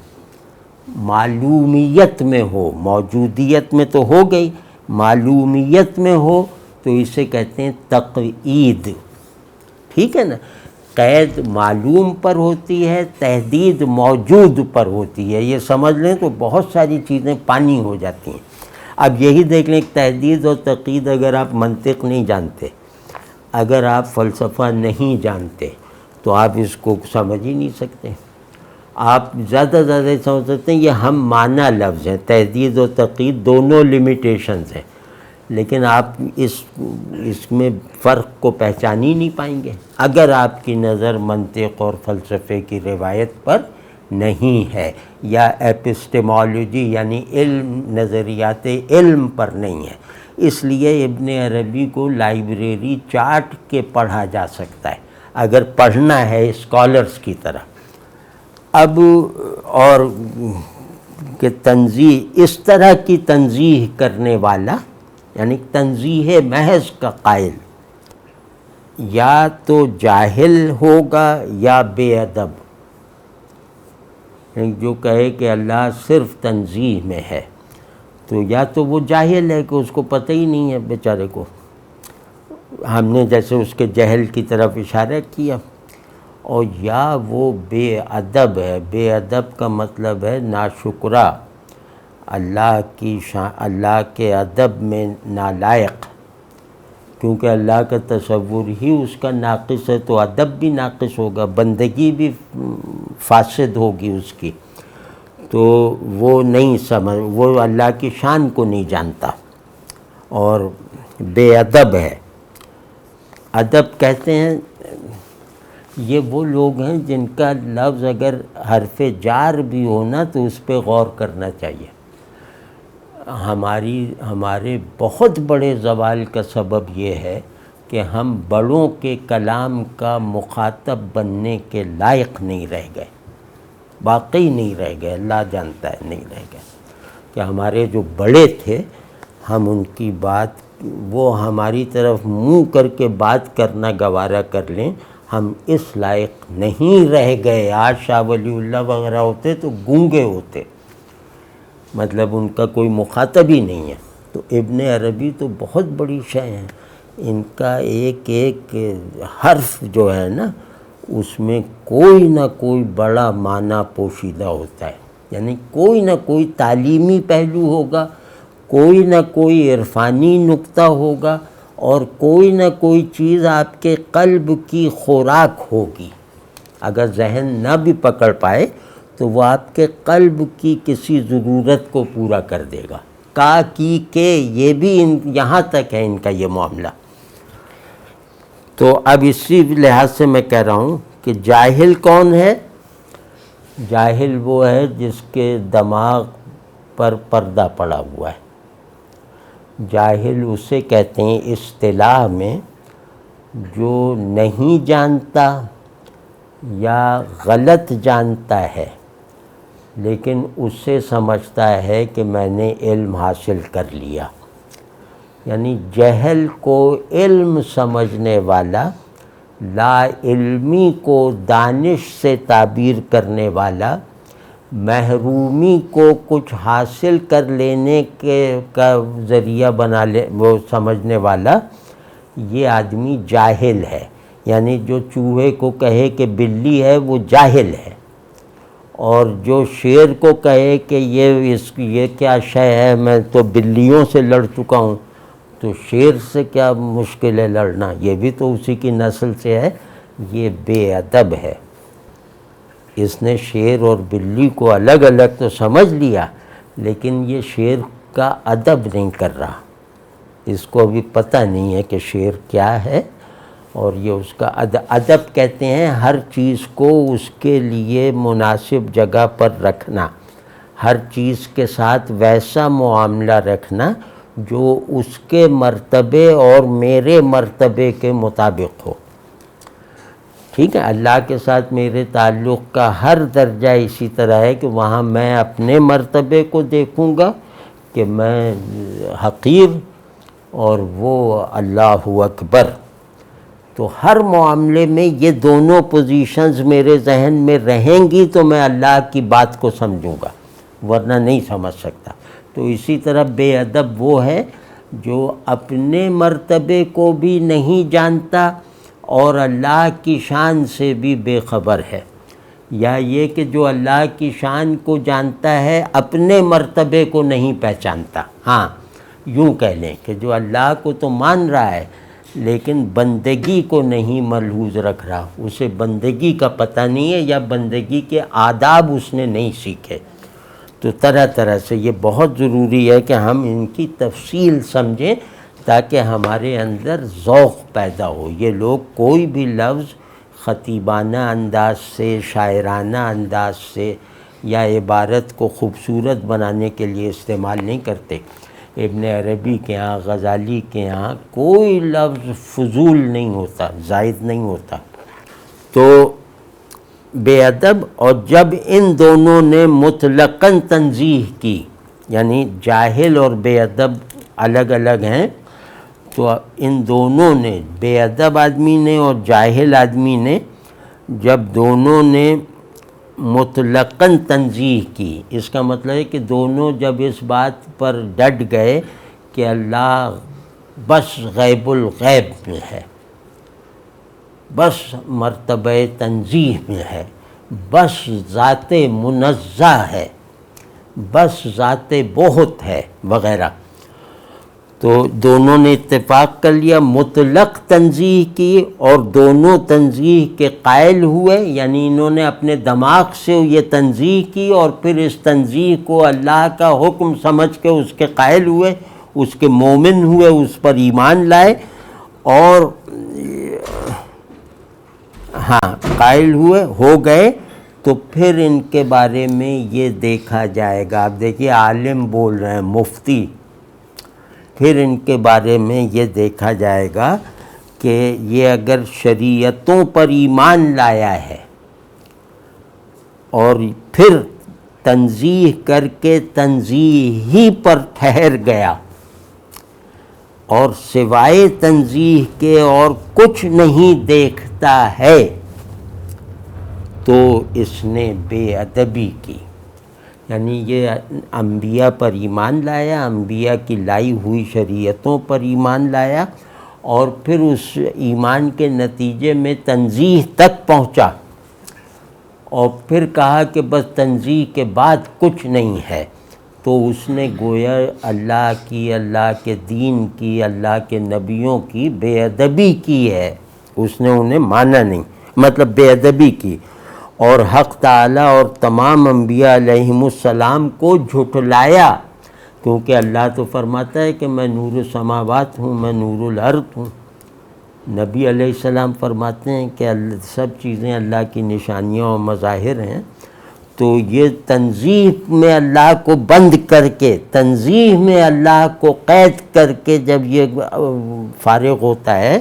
معلومیت میں ہو، موجودیت میں تو ہو گئی، معلومیت میں ہو تو اسے کہتے ہیں تقعید، ٹھیک ہے نا۔ قید معلوم پر ہوتی ہے، تحدید موجود پر ہوتی ہے، یہ سمجھ لیں تو بہت ساری چیزیں پانی ہو جاتی ہیں۔ اب یہی دیکھ لیں تحدید اور تقعید، اگر آپ منطق نہیں جانتے، اگر آپ فلسفہ نہیں جانتے تو آپ اس کو سمجھ ہی نہیں سکتے۔ آپ زیادہ زیادہ سمجھ سکتے ہیں یہ ہم معنی لفظ ہیں، تحدید و تقیید دونوں لیمیٹیشنز ہیں، لیکن آپ اس میں فرق کو پہچان ہی نہیں پائیں گے اگر آپ کی نظر منطق اور فلسفے کی روایت پر نہیں ہے، یا ایپسٹیمالوجی یعنی علم، نظریات علم پر نہیں ہے۔ اس لیے ابن عربی کو لائبریری چاٹ کے پڑھا جا سکتا ہے اگر پڑھنا ہے اسکالرز کی طرح۔ اب اور کہ تنزیہ، اس طرح کی تنزیہ کرنے والا یعنی تنزیہ محض کا قائل یا تو جاہل ہوگا یا بے ادب، جو کہے کہ اللہ صرف تنزیہ میں ہے تو یا تو وہ جاہل ہے کہ اس کو پتہ ہی نہیں ہے بیچارے کو، ہم نے جیسے اس کے جہل کی طرف اشارہ کیا، اور یا وہ بے ادب ہے۔ بے ادب کا مطلب ہے ناشکرا، اللہ کے ادب میں نالائق، کیونکہ اللہ کا تصور ہی اس کا ناقص ہے تو ادب بھی ناقص ہوگا، بندگی بھی فاسد ہوگی اس کی، تو وہ نہیں سمجھ، وہ اللہ کی شان کو نہیں جانتا اور بے ادب ہے۔ ادب کہتے ہیں یہ وہ لوگ ہیں جن کا لفظ اگر حرف جار بھی ہونا تو اس پہ غور کرنا چاہیے۔ ہمارے بہت بڑے زوال کا سبب یہ ہے کہ ہم بڑوں کے کلام کا مخاطب بننے کے لائق نہیں رہ گئے، واقعی نہیں رہ گئے، اللہ جانتا ہے نہیں رہ گئے، کہ ہمارے جو بڑے تھے ہم ان کی بات، وہ ہماری طرف منہ کر کے بات کرنا گوارا کر لیں، ہم اس لائق نہیں رہ گئے۔ آج شاہ ولی اللہ وغیرہ ہوتے تو گونگے ہوتے، مطلب ان کا کوئی مخاطب ہی نہیں ہے۔ تو ابن عربی تو بہت بڑی شے ہیں، ان کا ایک ایک حرف جو ہے نا اس میں کوئی نہ کوئی بڑا معنی پوشیدہ ہوتا ہے، یعنی کوئی نہ کوئی تعلیمی پہلو ہوگا، کوئی نہ کوئی عرفانی نکتہ ہوگا، اور کوئی نہ کوئی چیز آپ کے قلب کی خوراک ہوگی۔ اگر ذہن نہ بھی پکڑ پائے تو وہ آپ کے قلب کی کسی ضرورت کو پورا کر دے گا۔ کا کی کے یہ بھی یہاں تک ہے ان کا یہ معاملہ۔ تو اب اسی لحاظ سے میں کہہ رہا ہوں کہ جاہل کون ہے؟ جاہل وہ ہے جس کے دماغ پر پردہ پڑا ہوا ہے۔ جاہل اسے کہتے ہیں اصطلاح میں جو نہیں جانتا یا غلط جانتا ہے لیکن اسے سمجھتا ہے کہ میں نے علم حاصل کر لیا، یعنی جہل کو علم سمجھنے والا، لا علمی کو دانش سے تعبیر کرنے والا، محرومی کو کچھ حاصل کر لینے کا ذریعہ وہ سمجھنے والا، یہ آدمی جاہل ہے۔ یعنی جو چوہے کو کہے کہ بلی ہے وہ جاہل ہے، اور جو شیر کو کہے کہ یہ کیا شے ہے، میں تو بلیوں سے لڑ چکا ہوں، تو شیر سے کیا مشکل ہے لڑنا، یہ بھی تو اسی کی نسل سے ہے، یہ بے ادب ہے۔ اس نے شیر اور بلی کو الگ الگ تو سمجھ لیا، لیکن یہ شیر کا ادب نہیں کر رہا، اس کو ابھی پتہ نہیں ہے کہ شیر کیا ہے، اور یہ اس کا ادب کہتے ہیں ہر چیز کو اس کے لیے مناسب جگہ پر رکھنا، ہر چیز کے ساتھ ویسا معاملہ رکھنا جو اس کے مرتبے اور میرے مرتبے کے مطابق ہو۔ ٹھیک ہے، اللہ کے ساتھ میرے تعلق کا ہر درجہ اسی طرح ہے کہ وہاں میں اپنے مرتبے کو دیکھوں گا کہ میں حقیر اور وہ اللہ اکبر، تو ہر معاملے میں یہ دونوں پوزیشنز میرے ذہن میں رہیں گی تو میں اللہ کی بات کو سمجھوں گا، ورنہ نہیں سمجھ سکتا۔ تو اسی طرح بے ادب وہ ہے جو اپنے مرتبے کو بھی نہیں جانتا اور اللہ کی شان سے بھی بے خبر ہے، یا یہ کہ جو اللہ کی شان کو جانتا ہے اپنے مرتبے کو نہیں پہچانتا۔ ہاں یوں کہہ لیں کہ جو اللہ کو تو مان رہا ہے لیکن بندگی کو نہیں ملحوظ رکھ رہا، اسے بندگی کا پتہ نہیں ہے یا بندگی کے آداب اس نے نہیں سیکھے۔ تو طرح طرح سے یہ بہت ضروری ہے کہ ہم ان کی تفصیل سمجھیں تاکہ ہمارے اندر ذوق پیدا ہو۔ یہ لوگ کوئی بھی لفظ خطیبانہ انداز سے، شاعرانہ انداز سے یا عبارت کو خوبصورت بنانے کے لیے استعمال نہیں کرتے۔ ابن عربی کے ہاں، غزالی کے ہاں کوئی لفظ فضول نہیں ہوتا، زائد نہیں ہوتا۔ تو بے ادب، اور جب ان دونوں نے مطلقاً تنزیہ کی، یعنی جاہل اور بے ادب الگ الگ ہیں، تو ان دونوں نے، بے ادب آدمی نے اور جاہل آدمی نے، جب دونوں نے مطلقاً تنزیہ کی، اس کا مطلب ہے کہ دونوں جب اس بات پر ڈٹ گئے کہ اللہ بس غیب الغیب میں ہے، بس مرتبہ تنزیہ میں ہے، بس ذات منزہ ہے، بس ذات بہت ہے وغیرہ، تو دونوں نے اتفاق کر لیا، مطلق تنزیہ کی، اور دونوں تنزیہ کے قائل ہوئے، یعنی انہوں نے اپنے دماغ سے یہ تنزیہ کی اور پھر اس تنزیہ کو اللہ کا حکم سمجھ کے اس کے قائل ہوئے، اس کے مومن ہوئے، اس پر ایمان لائے، اور قائل ہوئے، ہو گئے، تو پھر ان کے بارے میں یہ دیکھا جائے گا۔ اب دیکھیے عالم بول رہے ہیں، مفتی، پھر ان کے بارے میں یہ دیکھا جائے گا کہ یہ اگر شریعتوں پر ایمان لایا ہے اور پھر تنزیہ کر کے تنزیہ ہی پر ٹھہر گیا اور سوائے تنزیہ کے اور کچھ نہیں دیکھتا ہے، تو اس نے بے ادبی کی۔ یعنی یہ انبیاء پر ایمان لایا، انبیاء کی لائی ہوئی شریعتوں پر ایمان لایا، اور پھر اس ایمان کے نتیجے میں تنزیہ تک پہنچا، اور پھر کہا کہ بس تنزیہ کے بعد کچھ نہیں ہے، تو اس نے گویا اللہ کی، اللہ کے دین کی، اللہ کے نبیوں کی بے ادبی کی ہے، اس نے انہیں مانا نہیں، مطلب بے ادبی کی، اور حق تعالیٰ اور تمام انبیاء علیہم السلام کو جھٹلایا، کیونکہ اللہ تو فرماتا ہے کہ میں نور السماوات ہوں، میں نور الارض ہوں۔ نبی علیہ السلام فرماتے ہیں کہ سب چیزیں اللہ کی نشانیاں اور مظاہر ہیں، تو یہ تنزیہ میں اللہ کو بند کر کے، تنزیہ میں اللہ کو قید کر کے جب یہ فارغ ہوتا ہے،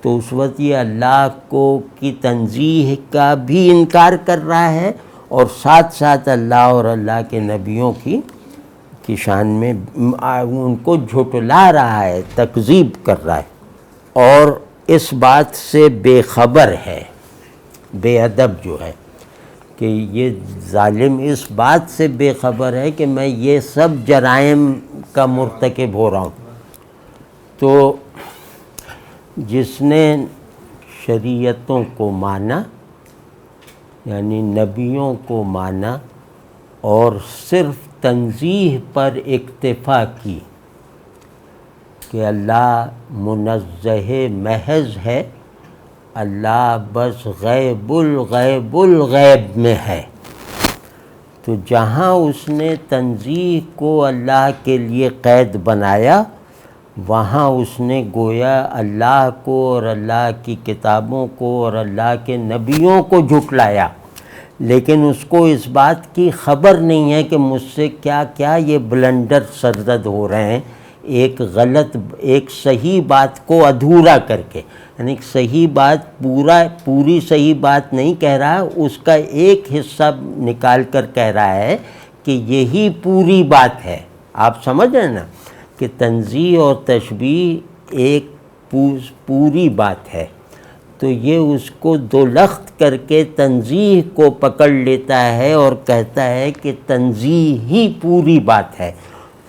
تو اس وقت یہ اللہ کو کی تنزیہ کا بھی انکار کر رہا ہے، اور ساتھ ساتھ اللہ اور اللہ کے نبیوں کی شان میں ان کو جھٹلا رہا ہے، تکذیب کر رہا ہے، اور اس بات سے بے خبر ہے، بے ادب جو ہے، کہ یہ ظالم اس بات سے بے خبر ہے کہ میں یہ سب جرائم کا مرتکب ہو رہا ہوں۔ تو جس نے شریعتوں کو مانا، یعنی نبیوں کو مانا، اور صرف تنزیہ پر اکتفا کی کہ اللہ منزہ محض ہے، اللہ بس غیب الغیب الغیب میں ہے، تو جہاں اس نے تنزیہ کو اللہ کے لیے قید بنایا، وہاں اس نے گویا اللہ کو اور اللہ کی کتابوں کو اور اللہ کے نبیوں کو جھٹلایا، لیکن اس کو اس بات کی خبر نہیں ہے کہ مجھ سے کیا کیا یہ بلنڈر سرزد ہو رہے ہیں، ایک صحیح بات کو ادھورا کر کے، یعنی ایک صحیح بات پوری صحیح بات نہیں کہہ رہا، اس کا ایک حصہ نکال کر کہہ رہا ہے کہ یہی پوری بات ہے۔ آپ سمجھ رہے ہیں نا کہ تنزیہ اور تشبیہ ایک پوری بات ہے، تو یہ اس کو دو لخت کر کے تنزیہ کو پکڑ لیتا ہے اور کہتا ہے کہ تنزیہ ہی پوری بات ہے،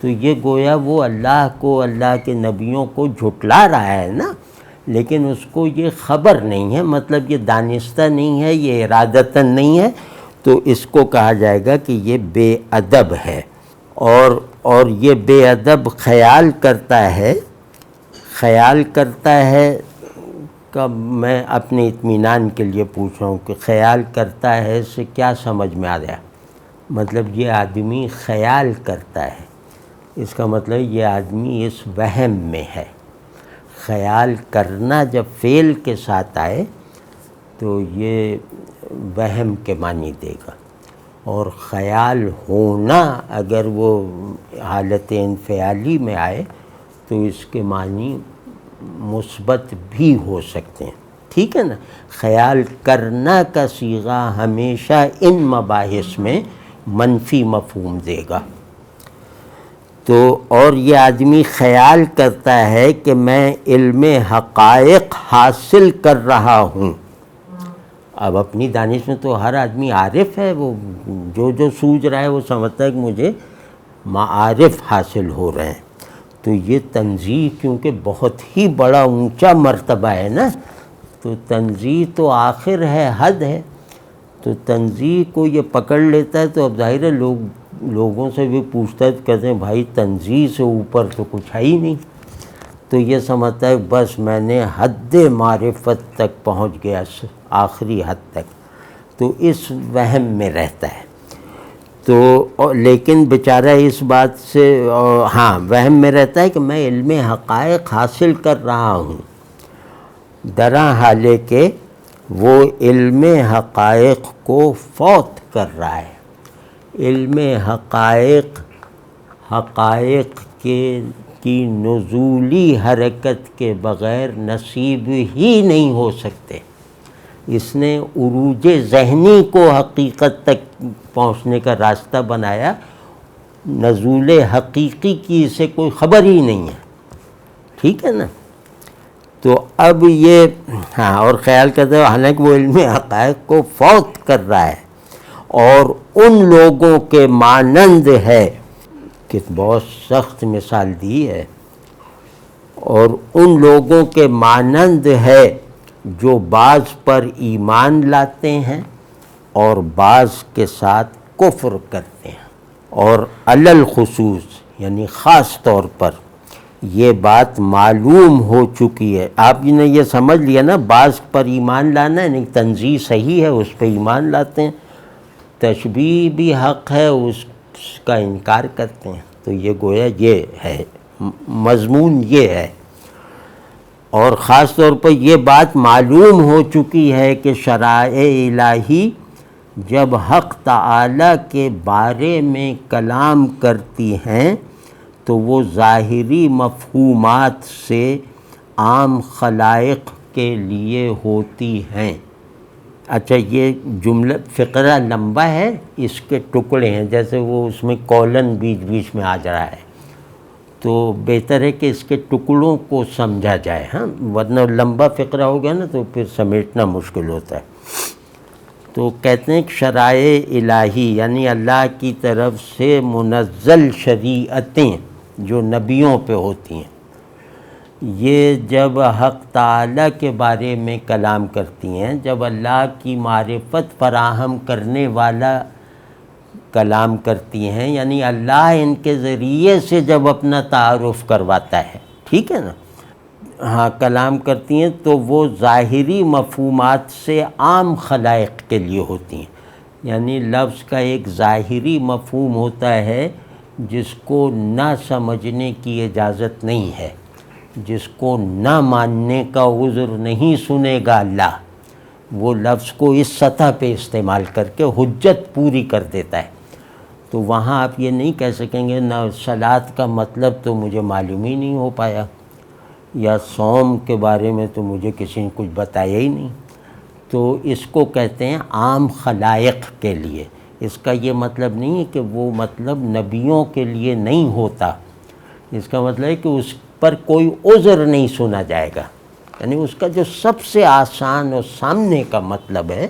تو یہ گویا وہ اللہ کو، اللہ کے نبیوں کو جھٹلا رہا ہے نا، لیکن اس کو یہ خبر نہیں ہے، مطلب یہ دانستہ نہیں ہے، یہ ارادتاً نہیں ہے، تو اس کو کہا جائے گا کہ یہ بے ادب ہے، اور یہ بے ادب خیال کرتا ہے، خیال کرتا ہے کا میں اپنے اطمینان کے لیے پوچھ رہا ہوں کہ خیال کرتا ہے سے کیا سمجھ میں آ رہا ہے؟ مطلب یہ آدمی خیال کرتا ہے، اس کا مطلب یہ آدمی اس وہم میں ہے۔ خیال کرنا جب فعل کے ساتھ آئے تو یہ وہم کے معنی دے گا، اور خیال ہونا اگر وہ حالت انفعالی میں آئے تو اس کے معنی مثبت بھی ہو سکتے ہیں، ٹھیک ہے نا۔ خیال کرنا کا صیغہ ہمیشہ ان مباحث میں منفی مفہوم دے گا۔ تو اور یہ آدمی خیال کرتا ہے کہ میں علم حقائق حاصل کر رہا ہوں۔ اب اپنی دانش میں تو ہر آدمی عارف ہے، وہ جو سوچ رہا ہے وہ سمجھتا ہے کہ مجھے معارف حاصل ہو رہے ہیں۔ تو یہ تنزیہ کیونکہ بہت ہی بڑا اونچا مرتبہ ہے نا، تو تنزیہ تو آخر ہے، حد ہے، تو تنزیہ کو یہ پکڑ لیتا ہے تو اب ظاہر ہے لوگوں سے بھی پوچھتا ہے، کہتے ہیں بھائی تنزیہ سے اوپر تو کچھ ہے ہی نہیں، تو یہ سمجھتا ہے بس میں نے حد معرفت تک پہنچ گیا، آخری حد تک، تو اس وہم میں رہتا ہے۔ تو لیکن بیچارہ اس بات سے ہاں وہم میں رہتا ہے کہ میں علم حقائق حاصل کر رہا ہوں، درا حالے کہ وہ علم حقائق کو فوت کر رہا ہے۔ علم حقائق کی نزولی حرکت کے بغیر نصیب ہی نہیں ہو سکتے۔ اس نے عروج ذہنی کو حقیقت تک پہنچنے کا راستہ بنایا، نزول حقیقی کی اسے کوئی خبر ہی نہیں ہے، ٹھیک ہے نا۔ تو اب یہ ہاں اور خیال کرتے ہو حالانکہ وہ علم حقائق کو فوت کر رہا ہے اور ان لوگوں کے مانند ہے کہ بہت سخت مثال دی ہے، اور ان لوگوں کے مانند ہے جو بعض پر ایمان لاتے ہیں اور بعض کے ساتھ کفر کرتے ہیں۔ اور علی الخصوص یعنی خاص طور پر یہ بات معلوم ہو چکی ہے، آپ نے یہ سمجھ لیا نا، بعض پر ایمان لانا یعنی تنزیہ صحیح ہے، اس پہ ایمان لاتے ہیں، تشبیہ بھی حق ہے، اس کا انکار کرتے ہیں، تو یہ گویا یہ ہے مضمون، یہ ہے۔ اور خاص طور پر یہ بات معلوم ہو چکی ہے کہ شرائع الہی جب حق تعالی کے بارے میں کلام کرتی ہیں تو وہ ظاہری مفہومات سے عام خلائق کے لیے ہوتی ہیں۔ اچھا یہ جملہ فقرہ لمبا ہے، اس کے ٹکڑے ہیں، جیسے وہ اس میں کولن بیچ بیچ میں آ جا رہا ہے، تو بہتر ہے کہ اس کے ٹکڑوں کو سمجھا جائے، ہاں، ورنہ لمبا فقرہ ہو گیا نا تو پھر سمیٹنا مشکل ہوتا ہے۔ تو کہتے ہیں کہ شرائع الہی یعنی اللہ کی طرف سے منزل شریعتیں جو نبیوں پہ ہوتی ہیں، یہ جب حق تعالیٰ کے بارے میں کلام کرتی ہیں، جب اللہ کی معرفت فراہم کرنے والا کلام کرتی ہیں، یعنی اللہ ان کے ذریعے سے جب اپنا تعارف کرواتا ہے، ٹھیک ہے نا، ہاں کلام کرتی ہیں تو وہ ظاہری مفہومات سے عام خلائق کے لیے ہوتی ہیں، یعنی لفظ کا ایک ظاہری مفہوم ہوتا ہے جس کو نہ سمجھنے کی اجازت نہیں ہے، جس کو نہ ماننے کا عذر نہیں سنے گا اللہ، وہ لفظ کو اس سطح پہ استعمال کر کے حجت پوری کر دیتا ہے۔ تو وہاں آپ یہ نہیں کہہ سکیں گے نہ صلاۃ کا مطلب تو مجھے معلوم ہی نہیں ہو پایا، یا صوم کے بارے میں تو مجھے کسی نے کچھ بتایا ہی نہیں، تو اس کو کہتے ہیں عام خلائق کے لیے۔ اس کا یہ مطلب نہیں ہے کہ وہ مطلب نبیوں کے لیے نہیں ہوتا، اس کا مطلب ہے کہ اس پر کوئی عذر نہیں سنا جائے گا، یعنی اس کا جو سب سے آسان اور سامنے کا مطلب ہے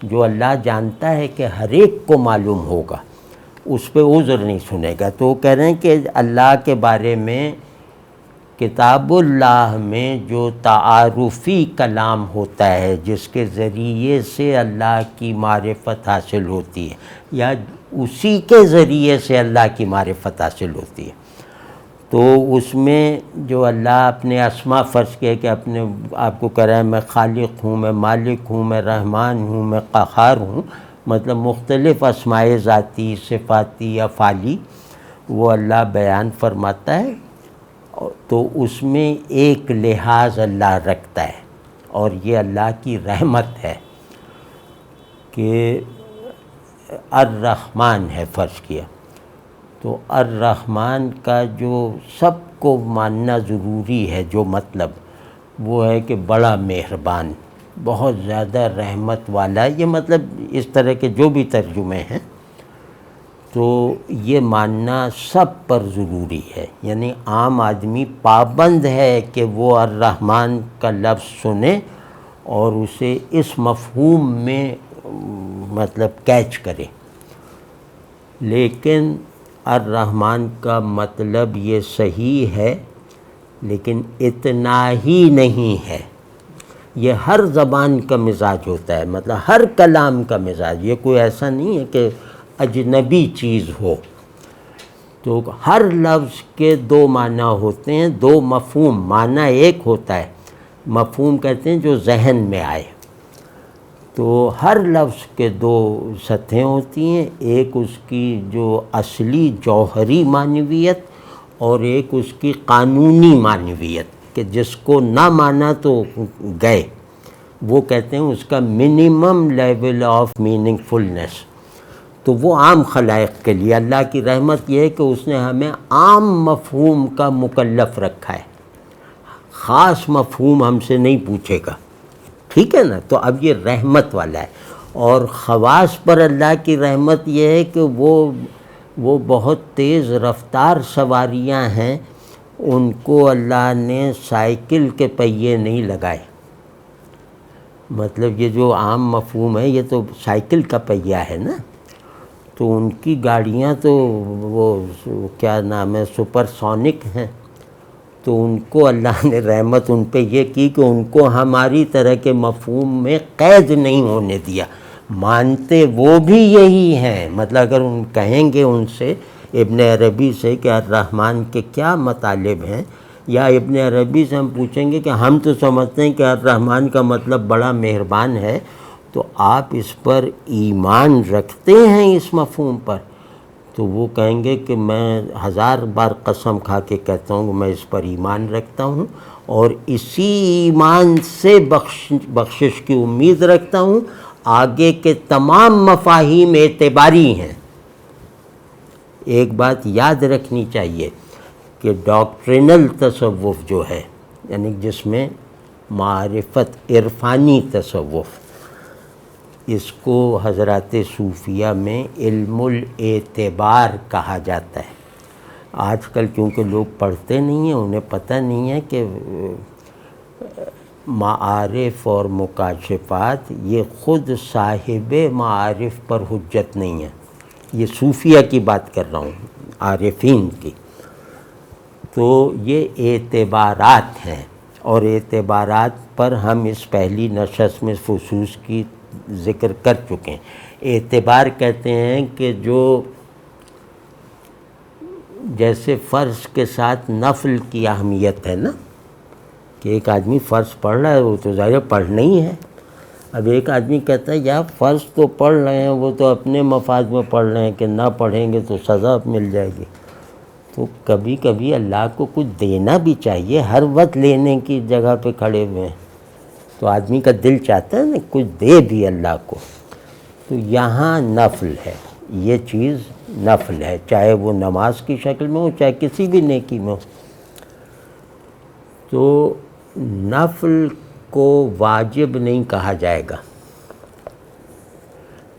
جو اللہ جانتا ہے کہ ہر ایک کو معلوم ہوگا، اس پہ عذر نہیں سنے گا۔ تو وہ کہہ رہے ہیں کہ اللہ کے بارے میں کتاب اللہ میں جو تعارفی کلام ہوتا ہے، جس کے ذریعے سے اللہ کی معرفت حاصل ہوتی ہے یا اسی کے ذریعے سے اللہ کی معرفت حاصل ہوتی ہے، تو اس میں جو اللہ اپنے اسماء فرض کیا کہ اپنے آپ کو کہہ رہا ہے میں خالق ہوں، میں مالک ہوں، میں رحمان ہوں، میں قہار ہوں، مطلب مختلف اسماء ذاتی، صفاتی، افعالی وہ اللہ بیان فرماتا ہے، تو اس میں ایک لحاظ اللہ رکھتا ہے، اور یہ اللہ کی رحمت ہے کہ الرحمن ہے فرض کیا، تو الرحمن کا جو سب کو ماننا ضروری ہے جو مطلب وہ ہے کہ بڑا مہربان، بہت زیادہ رحمت والا، یہ مطلب اس طرح کے جو بھی ترجمے ہیں، تو یہ ماننا سب پر ضروری ہے، یعنی عام آدمی پابند ہے کہ وہ الرحمن کا لفظ سنے اور اسے اس مفہوم میں مطلب کیچ کرے، لیکن الرحمن کا مطلب یہ صحیح ہے لیکن اتنا ہی نہیں ہے، یہ ہر زبان کا مزاج ہوتا ہے، مطلب ہر کلام کا مزاج، یہ کوئی ایسا نہیں ہے کہ اجنبی چیز ہو، تو ہر لفظ کے دو معنی ہوتے ہیں، دو مفہوم، معنی ایک ہوتا ہے، مفہوم کہتے ہیں جو ذہن میں آئے، تو ہر لفظ کے دو سطحیں ہوتی ہیں، ایک اس کی جو اصلی جوہری معنویت اور ایک اس کی قانونی معنویت، کہ جس کو نہ مانا تو گئے، وہ کہتے ہیں اس کا منیمم لیول آف میننگ فلنس، تو وہ عام خلائق کے لیے اللہ کی رحمت یہ ہے کہ اس نے ہمیں عام مفہوم کا مکلف رکھا ہے، خاص مفہوم ہم سے نہیں پوچھے گا، ٹھیک ہے نا، تو اب یہ رحمت والا ہے، اور خواص پر اللہ کی رحمت یہ ہے کہ وہ بہت تیز رفتار سواریاں ہیں، ان کو اللہ نے سائیکل کے پہیے نہیں لگائے، مطلب یہ جو عام مفہوم ہے یہ تو سائیکل کا پہیہ ہے نا، تو ان کی گاڑیاں تو وہ کیا نام ہے سپر سونک ہیں، تو ان کو اللہ نے رحمت ان پہ یہ کی کہ ان کو ہماری طرح کے مفہوم میں قید نہیں ہونے دیا، مانتے وہ بھی یہی ہیں، مطلب اگر ان کہیں گے ان سے ابن عربی سے کہ الرحمن کے کیا مطالب ہیں، یا ابن عربی سے ہم پوچھیں گے کہ ہم تو سمجھتے ہیں کہ الرحمن کا مطلب بڑا مہربان ہے، تو آپ اس پر ایمان رکھتے ہیں اس مفہوم پر، تو وہ کہیں گے کہ میں 1000 بار قسم کھا کے کہتا ہوں کہ میں اس پر ایمان رکھتا ہوں، اور اسی ایمان سے بخشش کی امید رکھتا ہوں، آگے کے تمام مفاہیم اعتباری ہیں۔ ایک بات یاد رکھنی چاہیے کہ ڈاکٹرینل تصوف جو ہے، یعنی جس میں معرفت عرفانی تصوف، اس کو حضرات صوفیہ میں علم الاعتبار کہا جاتا ہے۔ آج کل کیونکہ لوگ پڑھتے نہیں ہیں، انہیں پتہ نہیں ہے کہ معارف اور مکاشفات یہ خود صاحب معارف پر حجت نہیں ہے، یہ صوفیہ کی بات کر رہا ہوں، عارفین کی، تو یہ اعتبارات ہیں، اور اعتبارات پر ہم اس پہلی نشست میں فصوص کی ذکر کر چکے ہیں۔ اعتبار کہتے ہیں کہ جو جیسے فرض کے ساتھ نفل کی اہمیت ہے نا، کہ ایک آدمی فرض پڑھ رہا ہے وہ تو ظاہر پڑھنا ہی ہے، اب ایک آدمی کہتا ہے یار فرض تو پڑھ رہے ہیں، وہ تو اپنے مفاد میں پڑھ رہے ہیں کہ نہ پڑھیں گے تو سزا مل جائے گی، تو کبھی کبھی اللہ کو کچھ دینا بھی چاہیے، ہر وقت لینے کی جگہ پہ کھڑے ہوئے ہیں، تو آدمی کا دل چاہتا ہے نا کچھ دے بھی اللہ کو، تو یہاں نفل ہے، یہ چیز نفل ہے، چاہے وہ نماز کی شکل میں ہو چاہے کسی بھی نیکی میں ہو، تو نفل کو واجب نہیں کہا جائے گا،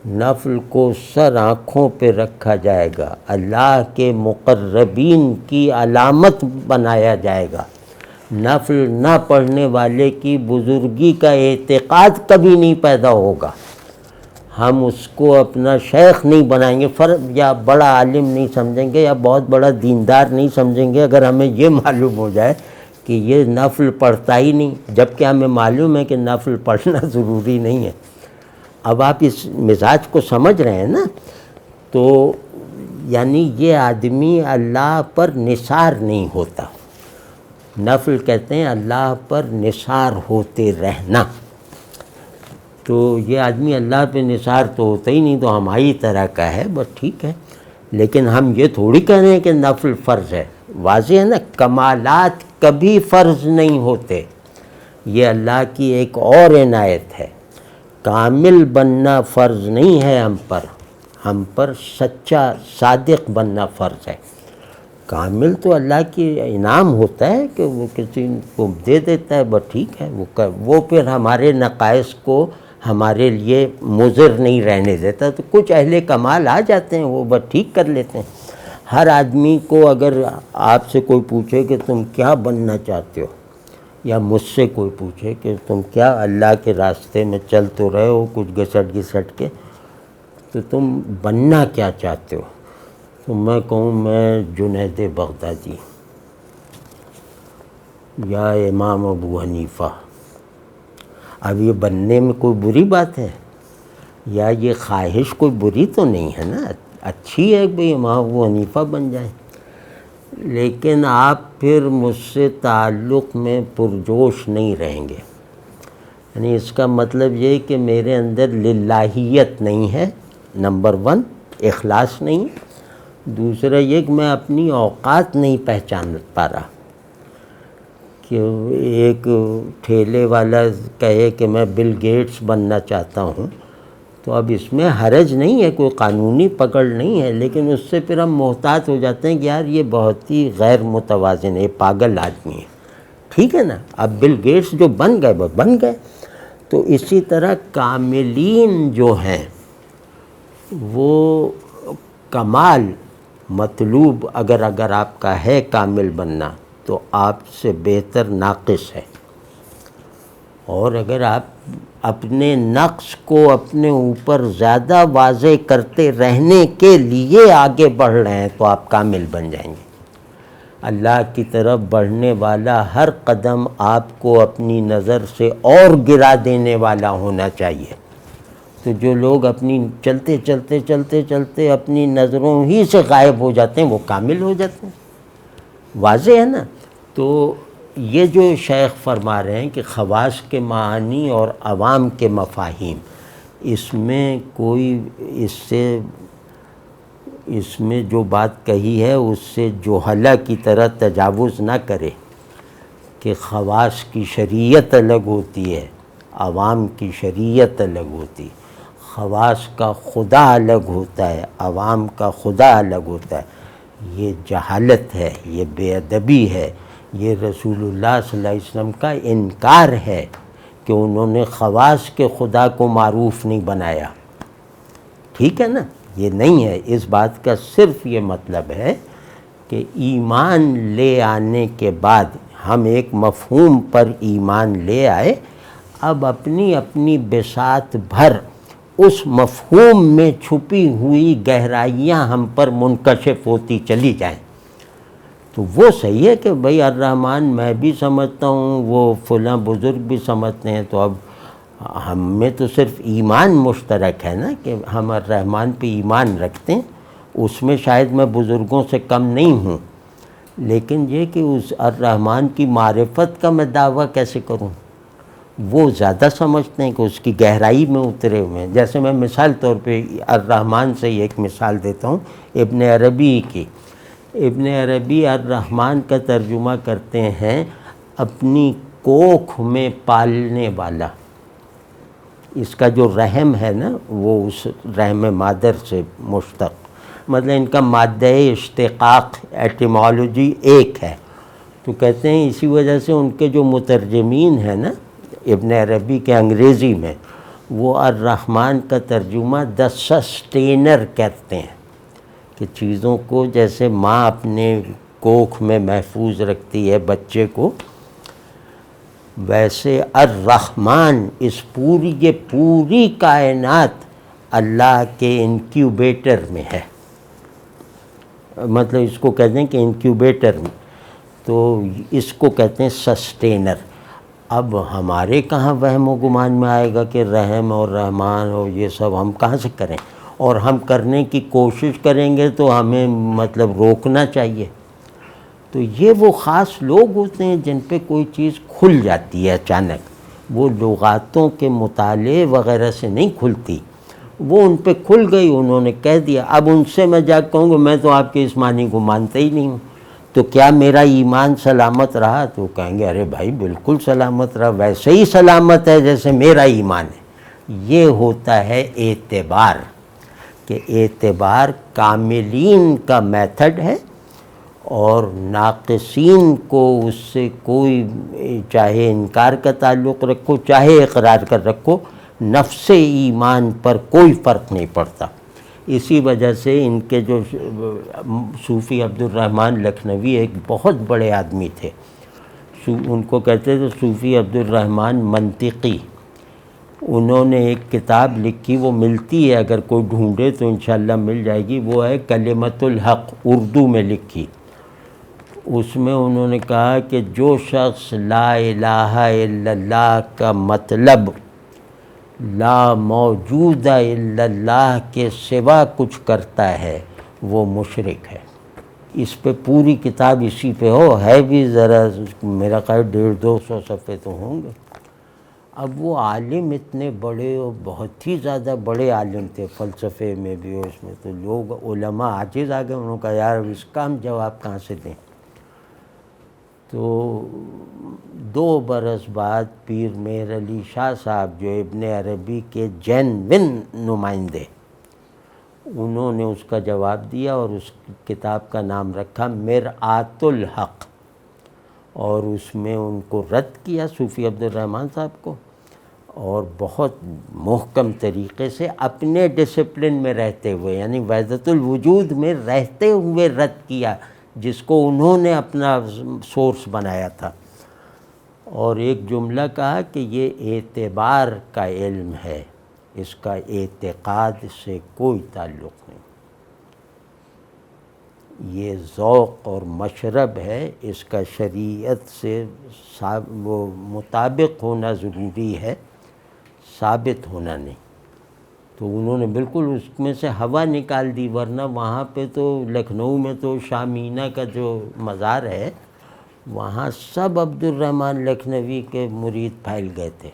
نفل کو سر آنکھوں پہ رکھا جائے گا، اللہ کے مقربین کی علامت بنایا جائے گا، نفل نہ پڑھنے والے کی بزرگی کا اعتقاد کبھی نہیں پیدا ہوگا، ہم اس کو اپنا شیخ نہیں بنائیں گے، یا بڑا عالم نہیں سمجھیں گے، یا بہت بڑا دیندار نہیں سمجھیں گے اگر ہمیں یہ معلوم ہو جائے کہ یہ نفل پڑھتا ہی نہیں، جبکہ ہمیں معلوم ہے کہ نفل پڑھنا ضروری نہیں ہے۔ اب آپ اس مزاج کو سمجھ رہے ہیں نا، تو یعنی یہ آدمی اللہ پر نثار نہیں ہوتا. نفل کہتے ہیں اللہ پر نثار ہوتے رہنا. تو یہ آدمی اللہ پہ نثار تو ہوتا ہی نہیں، تو ہماری طرح کا ہے، بس ٹھیک ہے. لیکن ہم یہ تھوڑی کہہ رہے ہیں کہ نفل فرض ہے. واضح ہے نا، کمالات کبھی فرض نہیں ہوتے. یہ اللہ کی ایک اور عنایت ہے. کامل بننا فرض نہیں ہے ہم پر سچا صادق بننا فرض ہے. کامل تو اللہ کی انعام ہوتا ہے کہ وہ کسی کو دے دیتا ہے، بس ٹھیک ہے. وہ پھر ہمارے نقائص کو ہمارے لیے مضر نہیں رہنے دیتا. تو کچھ اہل کمال آ جاتے ہیں، وہ بس ٹھیک کر لیتے ہیں. ہر آدمی کو اگر آپ سے کوئی پوچھے کہ تم کیا بننا چاہتے ہو، یا مجھ سے کوئی پوچھے کہ تم کیا اللہ کے راستے میں چل تو رہے ہو کچھ گھسٹ کے، تو تم بننا کیا چاہتے ہو، تو میں کہوں میں جنید بغدادی یا امام ابو حنیفہ. اب یہ بننے میں کوئی بری بات ہے، یا یہ خواہش کوئی بری تو نہیں ہے نا، اچھی ہے کہ بھئی امام ابو حنیفہ بن جائیں. لیکن آپ پھر مجھ سے تعلق میں پرجوش نہیں رہیں گے. یعنی اس کا مطلب یہ کہ میرے اندر للہیت نہیں ہے، نمبر 1 اخلاص نہیں. دوسرا یہ کہ میں اپنی اوقات نہیں پہچان پا رہا. کہ ایک ٹھیلے والا کہے کہ میں بل گیٹس بننا چاہتا ہوں، تو اب اس میں حرج نہیں ہے، کوئی قانونی پکڑ نہیں ہے، لیکن اس سے پھر ہم محتاط ہو جاتے ہیں کہ یار یہ بہت ہی غیر متوازن ہے، یہ پاگل آدمی ہے. ٹھیک ہے نا، اب بل گیٹس جو بن گئے وہ بن گئے. تو اسی طرح کاملین جو ہیں وہ کمال مطلوب اگر آپ کا ہے کامل بننا، تو آپ سے بہتر ناقص ہے. اور اگر آپ اپنے نقص کو اپنے اوپر زیادہ واضح کرتے رہنے کے لیے آگے بڑھ رہے ہیں تو آپ کامل بن جائیں گے. اللہ کی طرف بڑھنے والا ہر قدم آپ کو اپنی نظر سے اور گرا دینے والا ہونا چاہیے. تو جو لوگ اپنی چلتے اپنی نظروں ہی سے غائب ہو جاتے ہیں وہ کامل ہو جاتے ہیں. واضح ہے نا. تو یہ جو شیخ فرما رہے ہیں کہ خواص کے معانی اور عوام کے مفاہیم، اس میں کوئی اس میں جو بات کہی ہے اس سے جوہلا کی طرح تجاوز نہ کرے کہ خواص کی شریعت الگ ہوتی ہے، عوام کی شریعت الگ ہوتی. خواص کا خدا الگ ہوتا ہے، عوام کا خدا الگ ہوتا ہے. یہ جہالت ہے، یہ بے ادبی ہے، یہ رسول اللہ صلی اللہ علیہ وسلم کا انکار ہے کہ انہوں نے خواص کے خدا کو معروف نہیں بنایا. ٹھیک ہے نا، یہ نہیں ہے. اس بات کا صرف یہ مطلب ہے کہ ایمان لے آنے کے بعد ہم ایک مفہوم پر ایمان لے آئے، اب اپنی اپنی بساط بھر اس مفہوم میں چھپی ہوئی گہرائیاں ہم پر منکشف ہوتی چلی جائیں. تو وہ صحیح ہے کہ بھئی الرحمن میں بھی سمجھتا ہوں، وہ فلاں بزرگ بھی سمجھتے ہیں، تو اب ہم میں تو صرف ایمان مشترک ہے نا کہ ہم الرحمن پہ ایمان رکھتے ہیں. اس میں شاید میں بزرگوں سے کم نہیں ہوں، لیکن یہ کہ اس الرحمن کی معرفت کا میں دعویٰ کیسے کروں. وہ زیادہ سمجھتے ہیں کہ اس کی گہرائی میں اترے ہوئے ہیں. جیسے میں مثال طور پہ الرحمن سے ایک مثال دیتا ہوں ابن عربی کی. ابن عربی الرحمن کا ترجمہ کرتے ہیں اپنی کوکھ میں پالنے والا. اس کا جو رحم ہے نا وہ اس رحم مادر سے مشتق، مطلب ان کا مادہ اشتقاق ایٹیمالوجی ایک ہے. تو کہتے ہیں اسی وجہ سے ان کے جو مترجمین ہیں نا ابن عربی کے انگریزی میں، وہ الرحمن کا ترجمہ دا سسٹینر کرتے ہیں کہ چیزوں کو جیسے ماں اپنے کوکھ میں محفوظ رکھتی ہے بچے کو، ویسے الرحمن اس یہ پوری کائنات اللہ کے انکیوبیٹر میں ہے. مطلب اس کو کہتے ہیں کہ انکیوبیٹر میں، تو اس کو کہتے ہیں سسٹینر. اب ہمارے کہاں وہم و گمان میں آئے گا کہ رحم اور رحمان اور یہ سب ہم کہاں سے کریں. اور ہم کرنے کی کوشش کریں گے تو ہمیں مطلب روکنا چاہیے۔ تو یہ وہ خاص لوگ ہوتے ہیں جن پہ کوئی چیز کھل جاتی ہے اچانک، وہ لغاتوں کے مطالعے وغیرہ سے نہیں کھلتی، وہ ان پہ کھل گئی، انہوں نے کہہ دیا۔ اب ان سے میں جا کہوں گا میں تو آپ کے اس معنی کو مانتا ہی نہیں ہوں، تو کیا میرا ایمان سلامت رہا؟ تو کہیں گے ارے بھائی بالکل سلامت رہا، ویسے ہی سلامت ہے جیسے میرا ایمان ہے۔ یہ ہوتا ہے اعتبار، کہ اعتبار کاملین کا میتھڈ ہے، اور ناقصین کو اس سے کوئی چاہے انکار کا تعلق رکھو چاہے اقرار کر رکھو، نفس ایمان پر کوئی فرق نہیں پڑتا۔ اسی وجہ سے ان کے جو صوفی عبد الرحمن لکھنوی ایک بہت بڑے آدمی تھے، ان کو کہتے تھے صوفی عبد الرحمن منطقی۔ انہوں نے ایک کتاب لکھی، وہ ملتی ہے اگر کوئی ڈھونڈے تو انشاءاللہ مل جائے گی، وہ ہے کلمۃ الحق، اردو میں لکھی۔ اس میں انہوں نے کہا کہ جو شخص لا الہ الا اللہ کا مطلب لا موجود الا اللہ کے سوا کچھ کرتا ہے وہ مشرک ہے۔ اس پہ پوری کتاب اسی پہ ہے بھی ذرا میرا خیال 150-200 صفحے تو ہوں گے۔ اب وہ عالم اتنے بڑے اور بہت ہی زیادہ بڑے عالم تھے، فلسفے میں بھی اور اس میں، تو لوگ علماء عاجز آ گئے، انہوں نے کہا یار اس کا ہم جواب کہاں سے دیں؟ تو 2 برس بعد پیر مہر علی شاہ صاحب جو ابن عربی کے جینوین نمائندے، انہوں نے اس کا جواب دیا اور اس کتاب کا نام رکھا مرآت الحق، اور اس میں ان کو رد کیا صوفی عبد الرحمن صاحب کو، اور بہت محکم طریقے سے اپنے ڈسپلن میں رہتے ہوئے، یعنی وحدت الوجود میں رہتے ہوئے رد کیا، جس کو انہوں نے اپنا سورس بنایا تھا۔ اور ایک جملہ کہا کہ یہ اعتبار کا علم ہے، اس کا اعتقاد سے کوئی تعلق نہیں، یہ ذوق اور مشرب ہے، اس کا شریعت سے وہ مطابق ہونا ضروری ہے، ثابت ہونا نہیں۔ تو انہوں نے بالکل اس میں سے ہوا نکال دی، ورنہ وہاں پہ تو لکھنؤ میں تو شامیینہ کا جو مزار ہے وہاں سب عبد الرحمن لکھنوی کے مرید پھیل گئے تھے،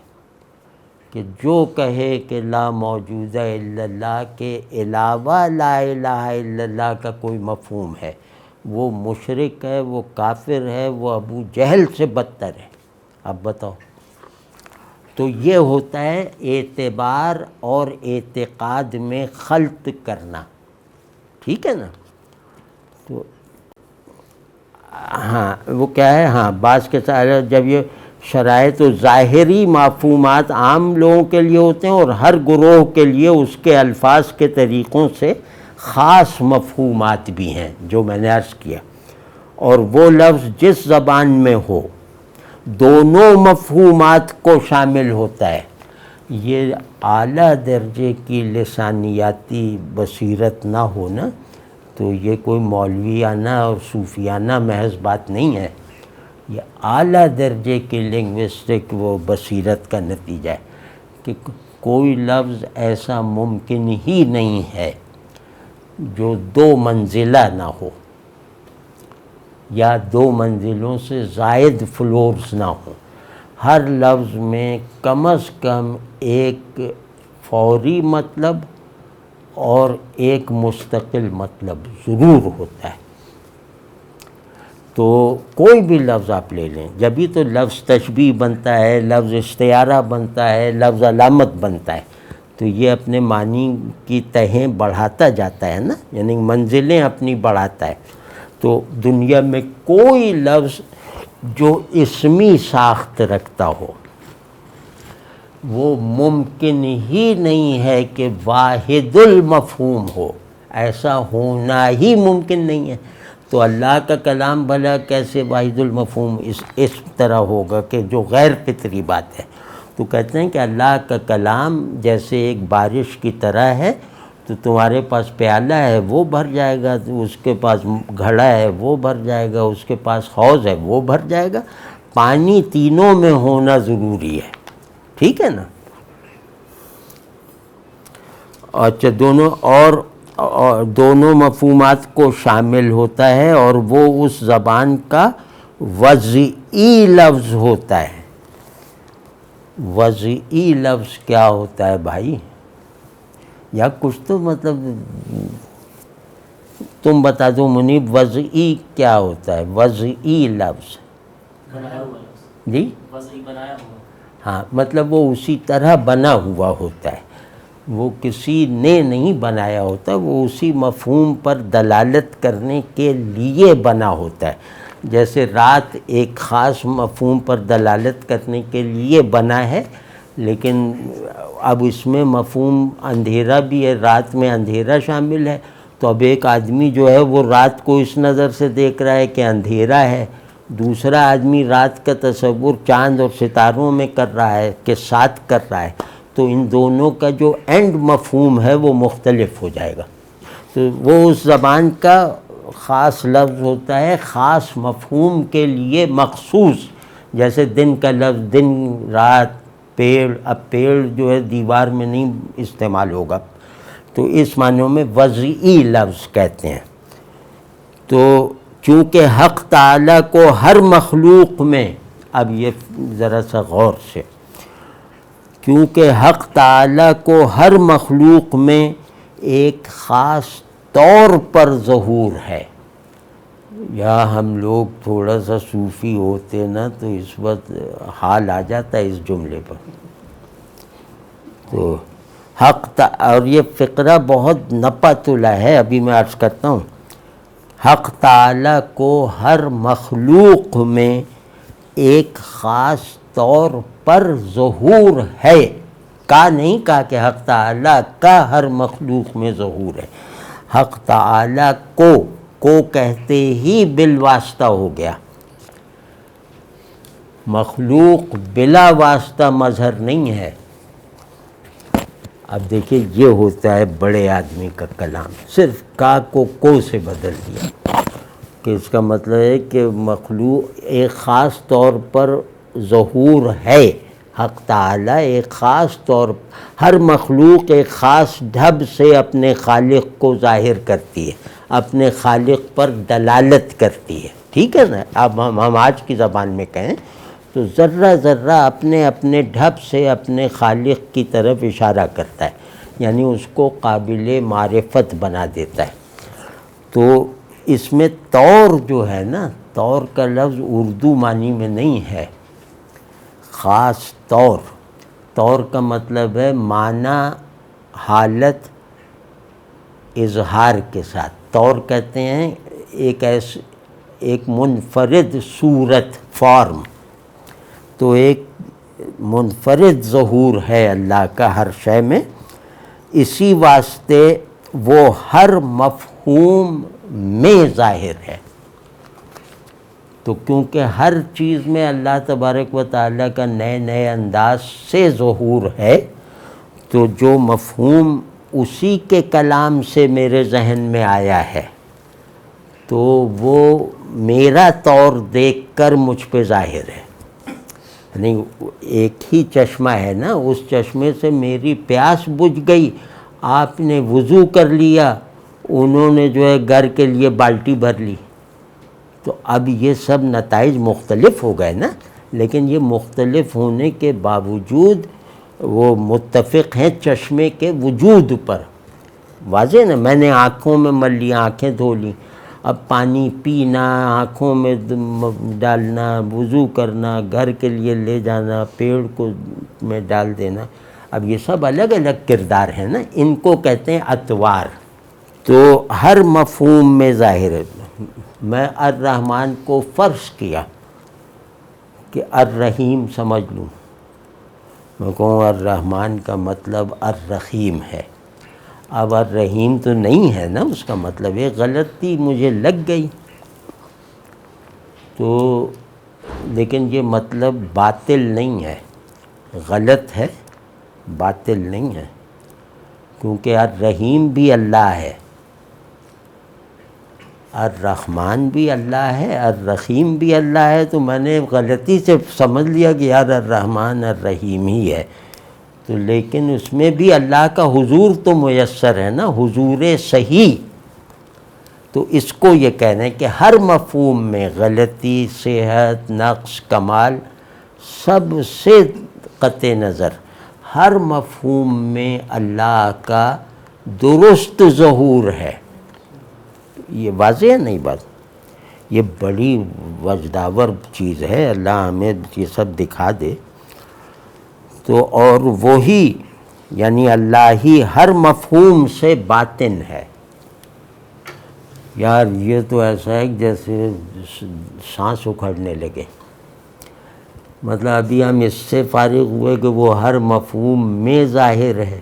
کہ جو کہے کہ لا موجود الا اللہ کے علاوہ لا الہ الا اللہ کا کوئی مفہوم ہے، وہ مشرک ہے، وہ کافر ہے، وہ ابو جہل سے بدتر ہے۔ اب بتاؤ، تو یہ ہوتا ہے اعتبار اور اعتقاد میں خلط کرنا، ٹھیک ہے نا؟ تو ہاں وہ کیا ہے، ہاں بعض کے ساتھ جب یہ شرائط و ظاہری مفہومات عام لوگوں کے لیے ہوتے ہیں، اور ہر گروہ کے لیے اس کے الفاظ کے طریقوں سے خاص مفہومات بھی ہیں جو میں نے عرض کیا، اور وہ لفظ جس زبان میں ہو دونوں مفہومات کو شامل ہوتا ہے۔ یہ اعلیٰ درجے کی لسانیاتی بصیرت نہ ہونا تو یہ کوئی مولویانہ اور صوفیانہ محض بات نہیں ہے، یہ اعلیٰ درجے کی لنگوسٹک وہ بصیرت کا نتیجہ ہے کہ کوئی لفظ ایسا ممکن ہی نہیں ہے جو 2 منزلہ نہ ہو، یا 2 منزلوں سے زائد فلورز نہ ہوں۔ ہر لفظ میں کم از کم ایک فوری مطلب اور ایک مستقل مطلب ضرور ہوتا ہے۔ تو کوئی بھی لفظ آپ لے لیں، جبھی تو لفظ تشبیہ بنتا ہے، لفظ استعارہ بنتا ہے، لفظ علامت بنتا ہے، تو یہ اپنے معنی کی تہیں بڑھاتا جاتا ہے نا، یعنی منزلیں اپنی بڑھاتا ہے۔ تو دنیا میں کوئی لفظ جو اسمی ساخت رکھتا ہو وہ ممکن ہی نہیں ہے کہ واحد المفہوم ہو، ایسا ہونا ہی ممکن نہیں ہے۔ تو اللہ کا کلام بھلا کیسے واحد المفہوم اس طرح ہوگا کہ جو غیر فطری بات ہے؟ تو کہتے ہیں کہ اللہ کا کلام جیسے ایک بارش کی طرح ہے، تو تمہارے پاس پیالہ ہے وہ بھر جائے گا، اس کے پاس گھڑا ہے وہ بھر جائے گا، اس کے پاس حوض ہے وہ بھر جائے گا، پانی تینوں میں ہونا ضروری ہے، ٹھیک ہے نا؟ اچھا دونوں مفہومات کو شامل ہوتا ہے، اور وہ اس زبان کا وضعی لفظ ہوتا ہے۔ وضعی لفظ کیا ہوتا ہے بھائی؟ یا کچھ تو مطلب تم بتا دو منیب، وضعی کیا ہوتا ہے؟ وضعی لفظ بنایا ہوا لفظ جی وضعی بنایا ہوا۔ ہاں، مطلب وہ اسی طرح بنا ہوا ہوتا ہے، وہ کسی نے نہیں بنایا ہوتا، وہ اسی مفہوم پر دلالت کرنے کے لیے بنا ہوتا ہے۔ جیسے رات ایک خاص مفہوم پر دلالت کرنے کے لیے بنا ہے، لیکن اب اس میں مفہوم اندھیرا بھی ہے، رات میں اندھیرا شامل ہے، تو اب ایک آدمی جو ہے وہ رات کو اس نظر سے دیکھ رہا ہے کہ اندھیرا ہے، دوسرا آدمی رات کا تصور چاند اور ستاروں میں کر رہا ہے کہ ساتھ کر رہا ہے، تو ان دونوں کا جو اینڈ مفہوم ہے وہ مختلف ہو جائے گا۔ تو وہ اس زبان کا خاص لفظ ہوتا ہے، خاص مفہوم کے لیے مخصوص، جیسے دن کا لفظ دن، رات، پیڑ، اب پیڑ جو ہے دیوار میں نہیں استعمال ہوگا، تو اس معنوں میں وضعی لفظ کہتے ہیں۔ تو چونکہ حق تعالیٰ کو ہر مخلوق میں، اب یہ ذرا سا غور سے، کیونکہ حق تعالیٰ کو ہر مخلوق میں ایک خاص طور پر ظہور ہے، یا ہم لوگ تھوڑا سا صوفی ہوتے نا تو اس وقت حال آ جاتا ہے اس جملے پر۔ تو اور یہ فقرہ بہت نپا تلا ہے، ابھی میں عرض کرتا ہوں، حق تعالیٰ کو ہر مخلوق میں ایک خاص طور پر ظہور ہے، کا نہیں کہا کہ حق تعالیٰ کا ہر مخلوق میں ظہور ہے، حق تعالیٰ کو کہتے ہی بالواسطہ ہو گیا، مخلوق بلا واسطہ مظہر نہیں ہے۔ اب دیکھیے یہ ہوتا ہے بڑے آدمی کا کلام، صرف کا کو سے بدل دیا، کہ اس کا مطلب ہے کہ مخلوق ایک خاص طور پر ظہور ہے، حق تعالیٰ ایک خاص طور، ہر مخلوق ایک خاص ڈھب سے اپنے خالق کو ظاہر کرتی ہے، اپنے خالق پر دلالت کرتی ہے، ٹھیک ہے نا؟ اب ہم آج کی زبان میں کہیں تو ذرہ ذرہ اپنے اپنے ڈھب سے اپنے خالق کی طرف اشارہ کرتا ہے، یعنی اس کو قابل معرفت بنا دیتا ہے۔ تو اس میں طور جو ہے نا، طور کا لفظ اردو معنی میں نہیں ہے، خاص طور کا مطلب ہے معنی، حالت، اظہار کے ساتھ۔ طور کہتے ہیں ایک منفرد صورت، فارم، تو ایک منفرد ظہور ہے اللہ کا ہر شے میں، اسی واسطے وہ ہر مفہوم میں ظاہر ہے۔ تو کیونکہ ہر چیز میں اللہ تبارک و تعالیٰ کا نئے نئے انداز سے ظہور ہے، تو جو مفہوم اسی کے کلام سے میرے ذہن میں آیا ہے تو وہ میرا طور دیکھ کر مجھ پہ ظاہر ہے۔ یعنی ایک ہی چشمہ ہے نا، اس چشمے سے میری پیاس بجھ گئی، آپ نے وضو کر لیا، انہوں نے جو ہے گھر کے لیے بالٹی بھر لی، تو اب یہ سب نتائج مختلف ہو گئے نا، لیکن یہ مختلف ہونے کے باوجود وہ متفق ہیں چشمے کے وجود پر۔ واضح نا؟ میں نے آنکھوں میں مل لی، آنکھیں دھو لیں، اب پانی پینا، آنکھوں میں ڈالنا، وضو کرنا، گھر کے لیے لے جانا، پیڑ کو میں ڈال دینا، اب یہ سب الگ الگ کردار ہیں نا، ان کو کہتے ہیں اطوار۔ تو ہر مفہوم میں ظاہر ہے۔ میں الرحمن کو فرض کیا کہ الرحیم سمجھ لوں، میں کہوں الرحمن کا مطلب الرحیم ہے، اب الرحیم تو نہیں ہے نا اس کا مطلب، ایک غلطی مجھے لگ گئی، تو لیکن یہ مطلب باطل نہیں ہے، غلط ہے، باطل نہیں ہے، کیونکہ الرحیم بھی اللہ ہے، الرحمن بھی اللہ ہے، الرحیم بھی اللہ ہے، تو میں نے غلطی سے سمجھ لیا کہ یار الرحمن الرحیم ہی ہے، تو لیکن اس میں بھی اللہ کا حضور تو میسر ہے نا، حضور صحیح. تو اس کو یہ کہنا ہے کہ ہر مفہوم میں غلطی، صحت، نقص، کمال، سب سے قطع نظر ہر مفہوم میں اللہ کا درست ظہور ہے. یہ واضح ہے نہیں بات؟ یہ بڑی وجداور چیز ہے، اللہ ہمیں یہ سب دکھا دے. تو اور وہی یعنی اللہ ہی ہر مفہوم سے باطن ہے. یار یہ تو ایسا ہے کہ جیسے سانس اکھڑنے لگے. مطلب ابھی ہم اس سے فارغ ہوئے کہ وہ ہر مفہوم میں ظاہر ہے،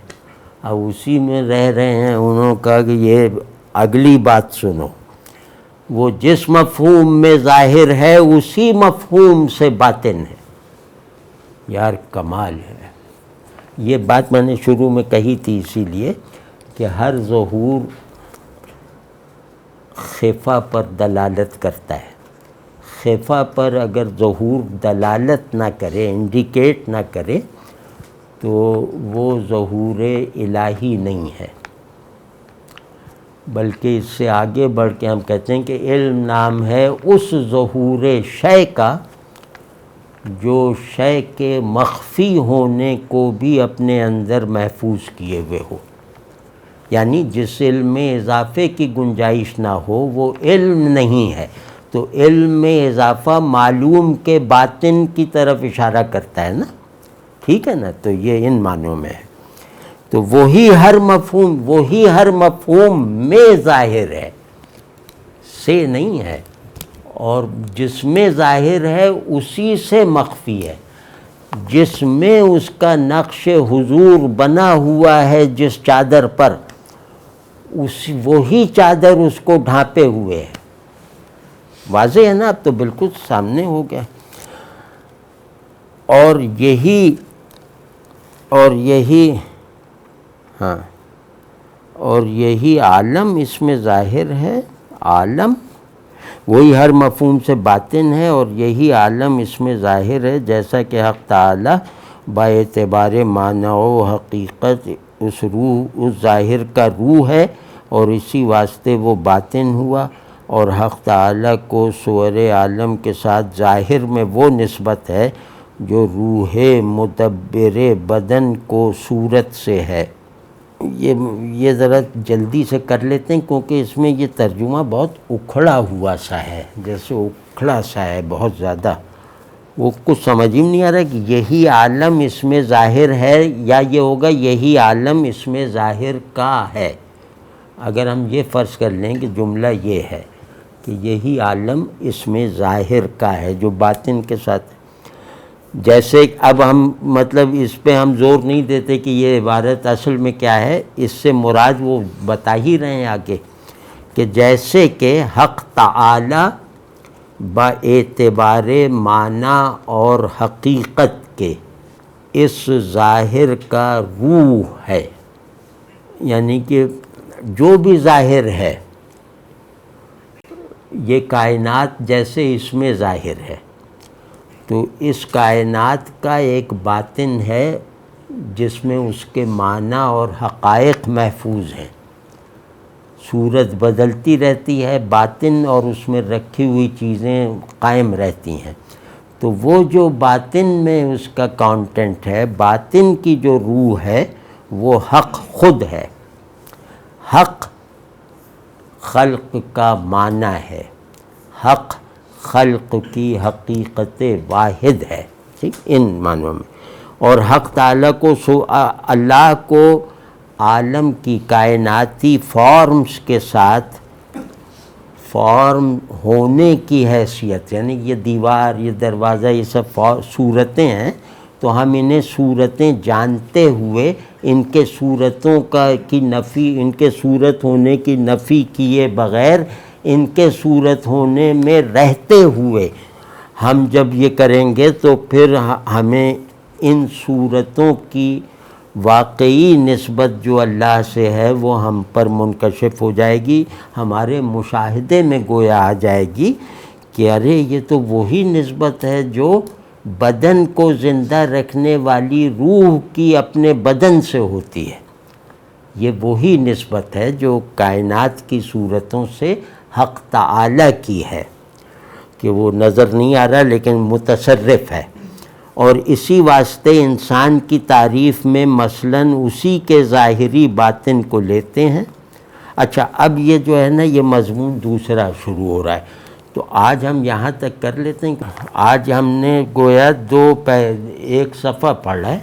اب اسی میں رہ رہے ہیں. انہوں نے کہا کہ یہ اگلی بات سنو، وہ جس مفہوم میں ظاہر ہے اسی مفہوم سے باطن ہے. یار کمال ہے. یہ بات میں نے شروع میں کہی تھی اسی لیے کہ ہر ظہور خفا پر دلالت کرتا ہے. خفا پر اگر ظہور دلالت نہ کرے، انڈیکیٹ نہ کرے، تو وہ ظہور الہی نہیں ہے. بلکہ اس سے آگے بڑھ کے ہم کہتے ہیں کہ علم نام ہے اس ظہور شے کا جو شے کے مخفی ہونے کو بھی اپنے اندر محفوظ کیے ہوئے ہو. یعنی جس علم میں اضافے کی گنجائش نہ ہو وہ علم نہیں ہے. تو علم میں اضافہ معلوم کے باطن کی طرف اشارہ کرتا ہے نا، ٹھیک ہے نا. تو یہ ان معنوں میں ہے. تو وہی ہر مفہوم میں ظاہر ہے، سے نہیں ہے. اور جس میں ظاہر ہے اسی سے مخفی ہے. جس میں اس کا نقش حضور بنا ہوا ہے جس چادر پر، وہی چادر اس کو ڈھانپے ہوئے ہے. واضح ہے نا؟ اب تو بالکل سامنے ہو گیا. اور یہی عالم اس میں ظاہر ہے. عالم وہی ہر مفہوم سے باطن ہے اور یہی عالم اس میں ظاہر ہے، جیسا کہ حق تعالی با اعتبار معنی و حقیقت اس ظاہر کا روح ہے اور اسی واسطے وہ باطن ہوا. اور حق تعالی کو صور عالم کے ساتھ ظاہر میں وہ نسبت ہے جو روح مدبر بدن کو صورت سے ہے. یہ ذرا جلدی سے کر لیتے ہیں کیونکہ اس میں یہ ترجمہ بہت اکھڑا ہوا سا ہے، جیسے اکھڑا سا ہے بہت زیادہ. وہ کچھ سمجھ ہی نہیں آ رہا کہ یہی عالم اس میں ظاہر ہے، یا یہ ہوگا یہی عالم اس میں ظاہر کا ہے. اگر ہم یہ فرض کر لیں کہ جملہ یہ ہے کہ یہی عالم اس میں ظاہر کا ہے جو باطن کے ساتھ ہے. جیسے اب ہم مطلب اس پہ ہم زور نہیں دیتے کہ یہ عبارت اصل میں کیا ہے، اس سے مراد وہ بتا ہی رہے ہیں آگے کہ جیسے کہ حق تعالی با اعتبار معنی اور حقیقت کے اس ظاہر کا روح ہے. یعنی کہ جو بھی ظاہر ہے یہ کائنات جیسے اس میں ظاہر ہے، تو اس کائنات کا ایک باطن ہے جس میں اس کے معنی اور حقائق محفوظ ہیں. صورت بدلتی رہتی ہے، باطن اور اس میں رکھی ہوئی چیزیں قائم رہتی ہیں. تو وہ جو باطن میں اس کا کانٹینٹ ہے، باطن کی جو روح ہے، وہ حق خود ہے. حق خلق کا معنی ہے، حق خلق کی حقیقت واحد ہے. ٹھیک، ان معنوں میں. اور حق تعالیٰ کو اللہ کو عالم کی کائناتی فارمز کے ساتھ فارم ہونے کی حیثیت، یعنی یہ دیوار، یہ دروازہ، یہ سب صورتیں ہیں، تو ہم انہیں صورتیں جانتے ہوئے ان کے صورتوں کی نفی، ان کے صورت ہونے کی نفی کیے بغیر، ان کے صورت ہونے میں رہتے ہوئے ہم جب یہ کریں گے تو پھر ہمیں ان صورتوں کی واقعی نسبت جو اللہ سے ہے وہ ہم پر منکشف ہو جائے گی. ہمارے مشاہدے میں گویا آ جائے گی کہ ارے یہ تو وہی نسبت ہے جو بدن کو زندہ رکھنے والی روح کی اپنے بدن سے ہوتی ہے۔ یہ وہی نسبت ہے جو کائنات کی صورتوں سے حق تعالی کی ہے کہ وہ نظر نہیں آ رہا لیکن متصرف ہے، اور اسی واسطے انسان کی تعریف میں مثلاً اسی کے ظاہری باطن کو لیتے ہیں۔ اچھا، اب یہ جو ہے نا یہ مضمون دوسرا شروع ہو رہا ہے، تو آج ہم یہاں تک کر لیتے ہیں۔ آج ہم نے گویا ایک صفحہ پڑھا ہے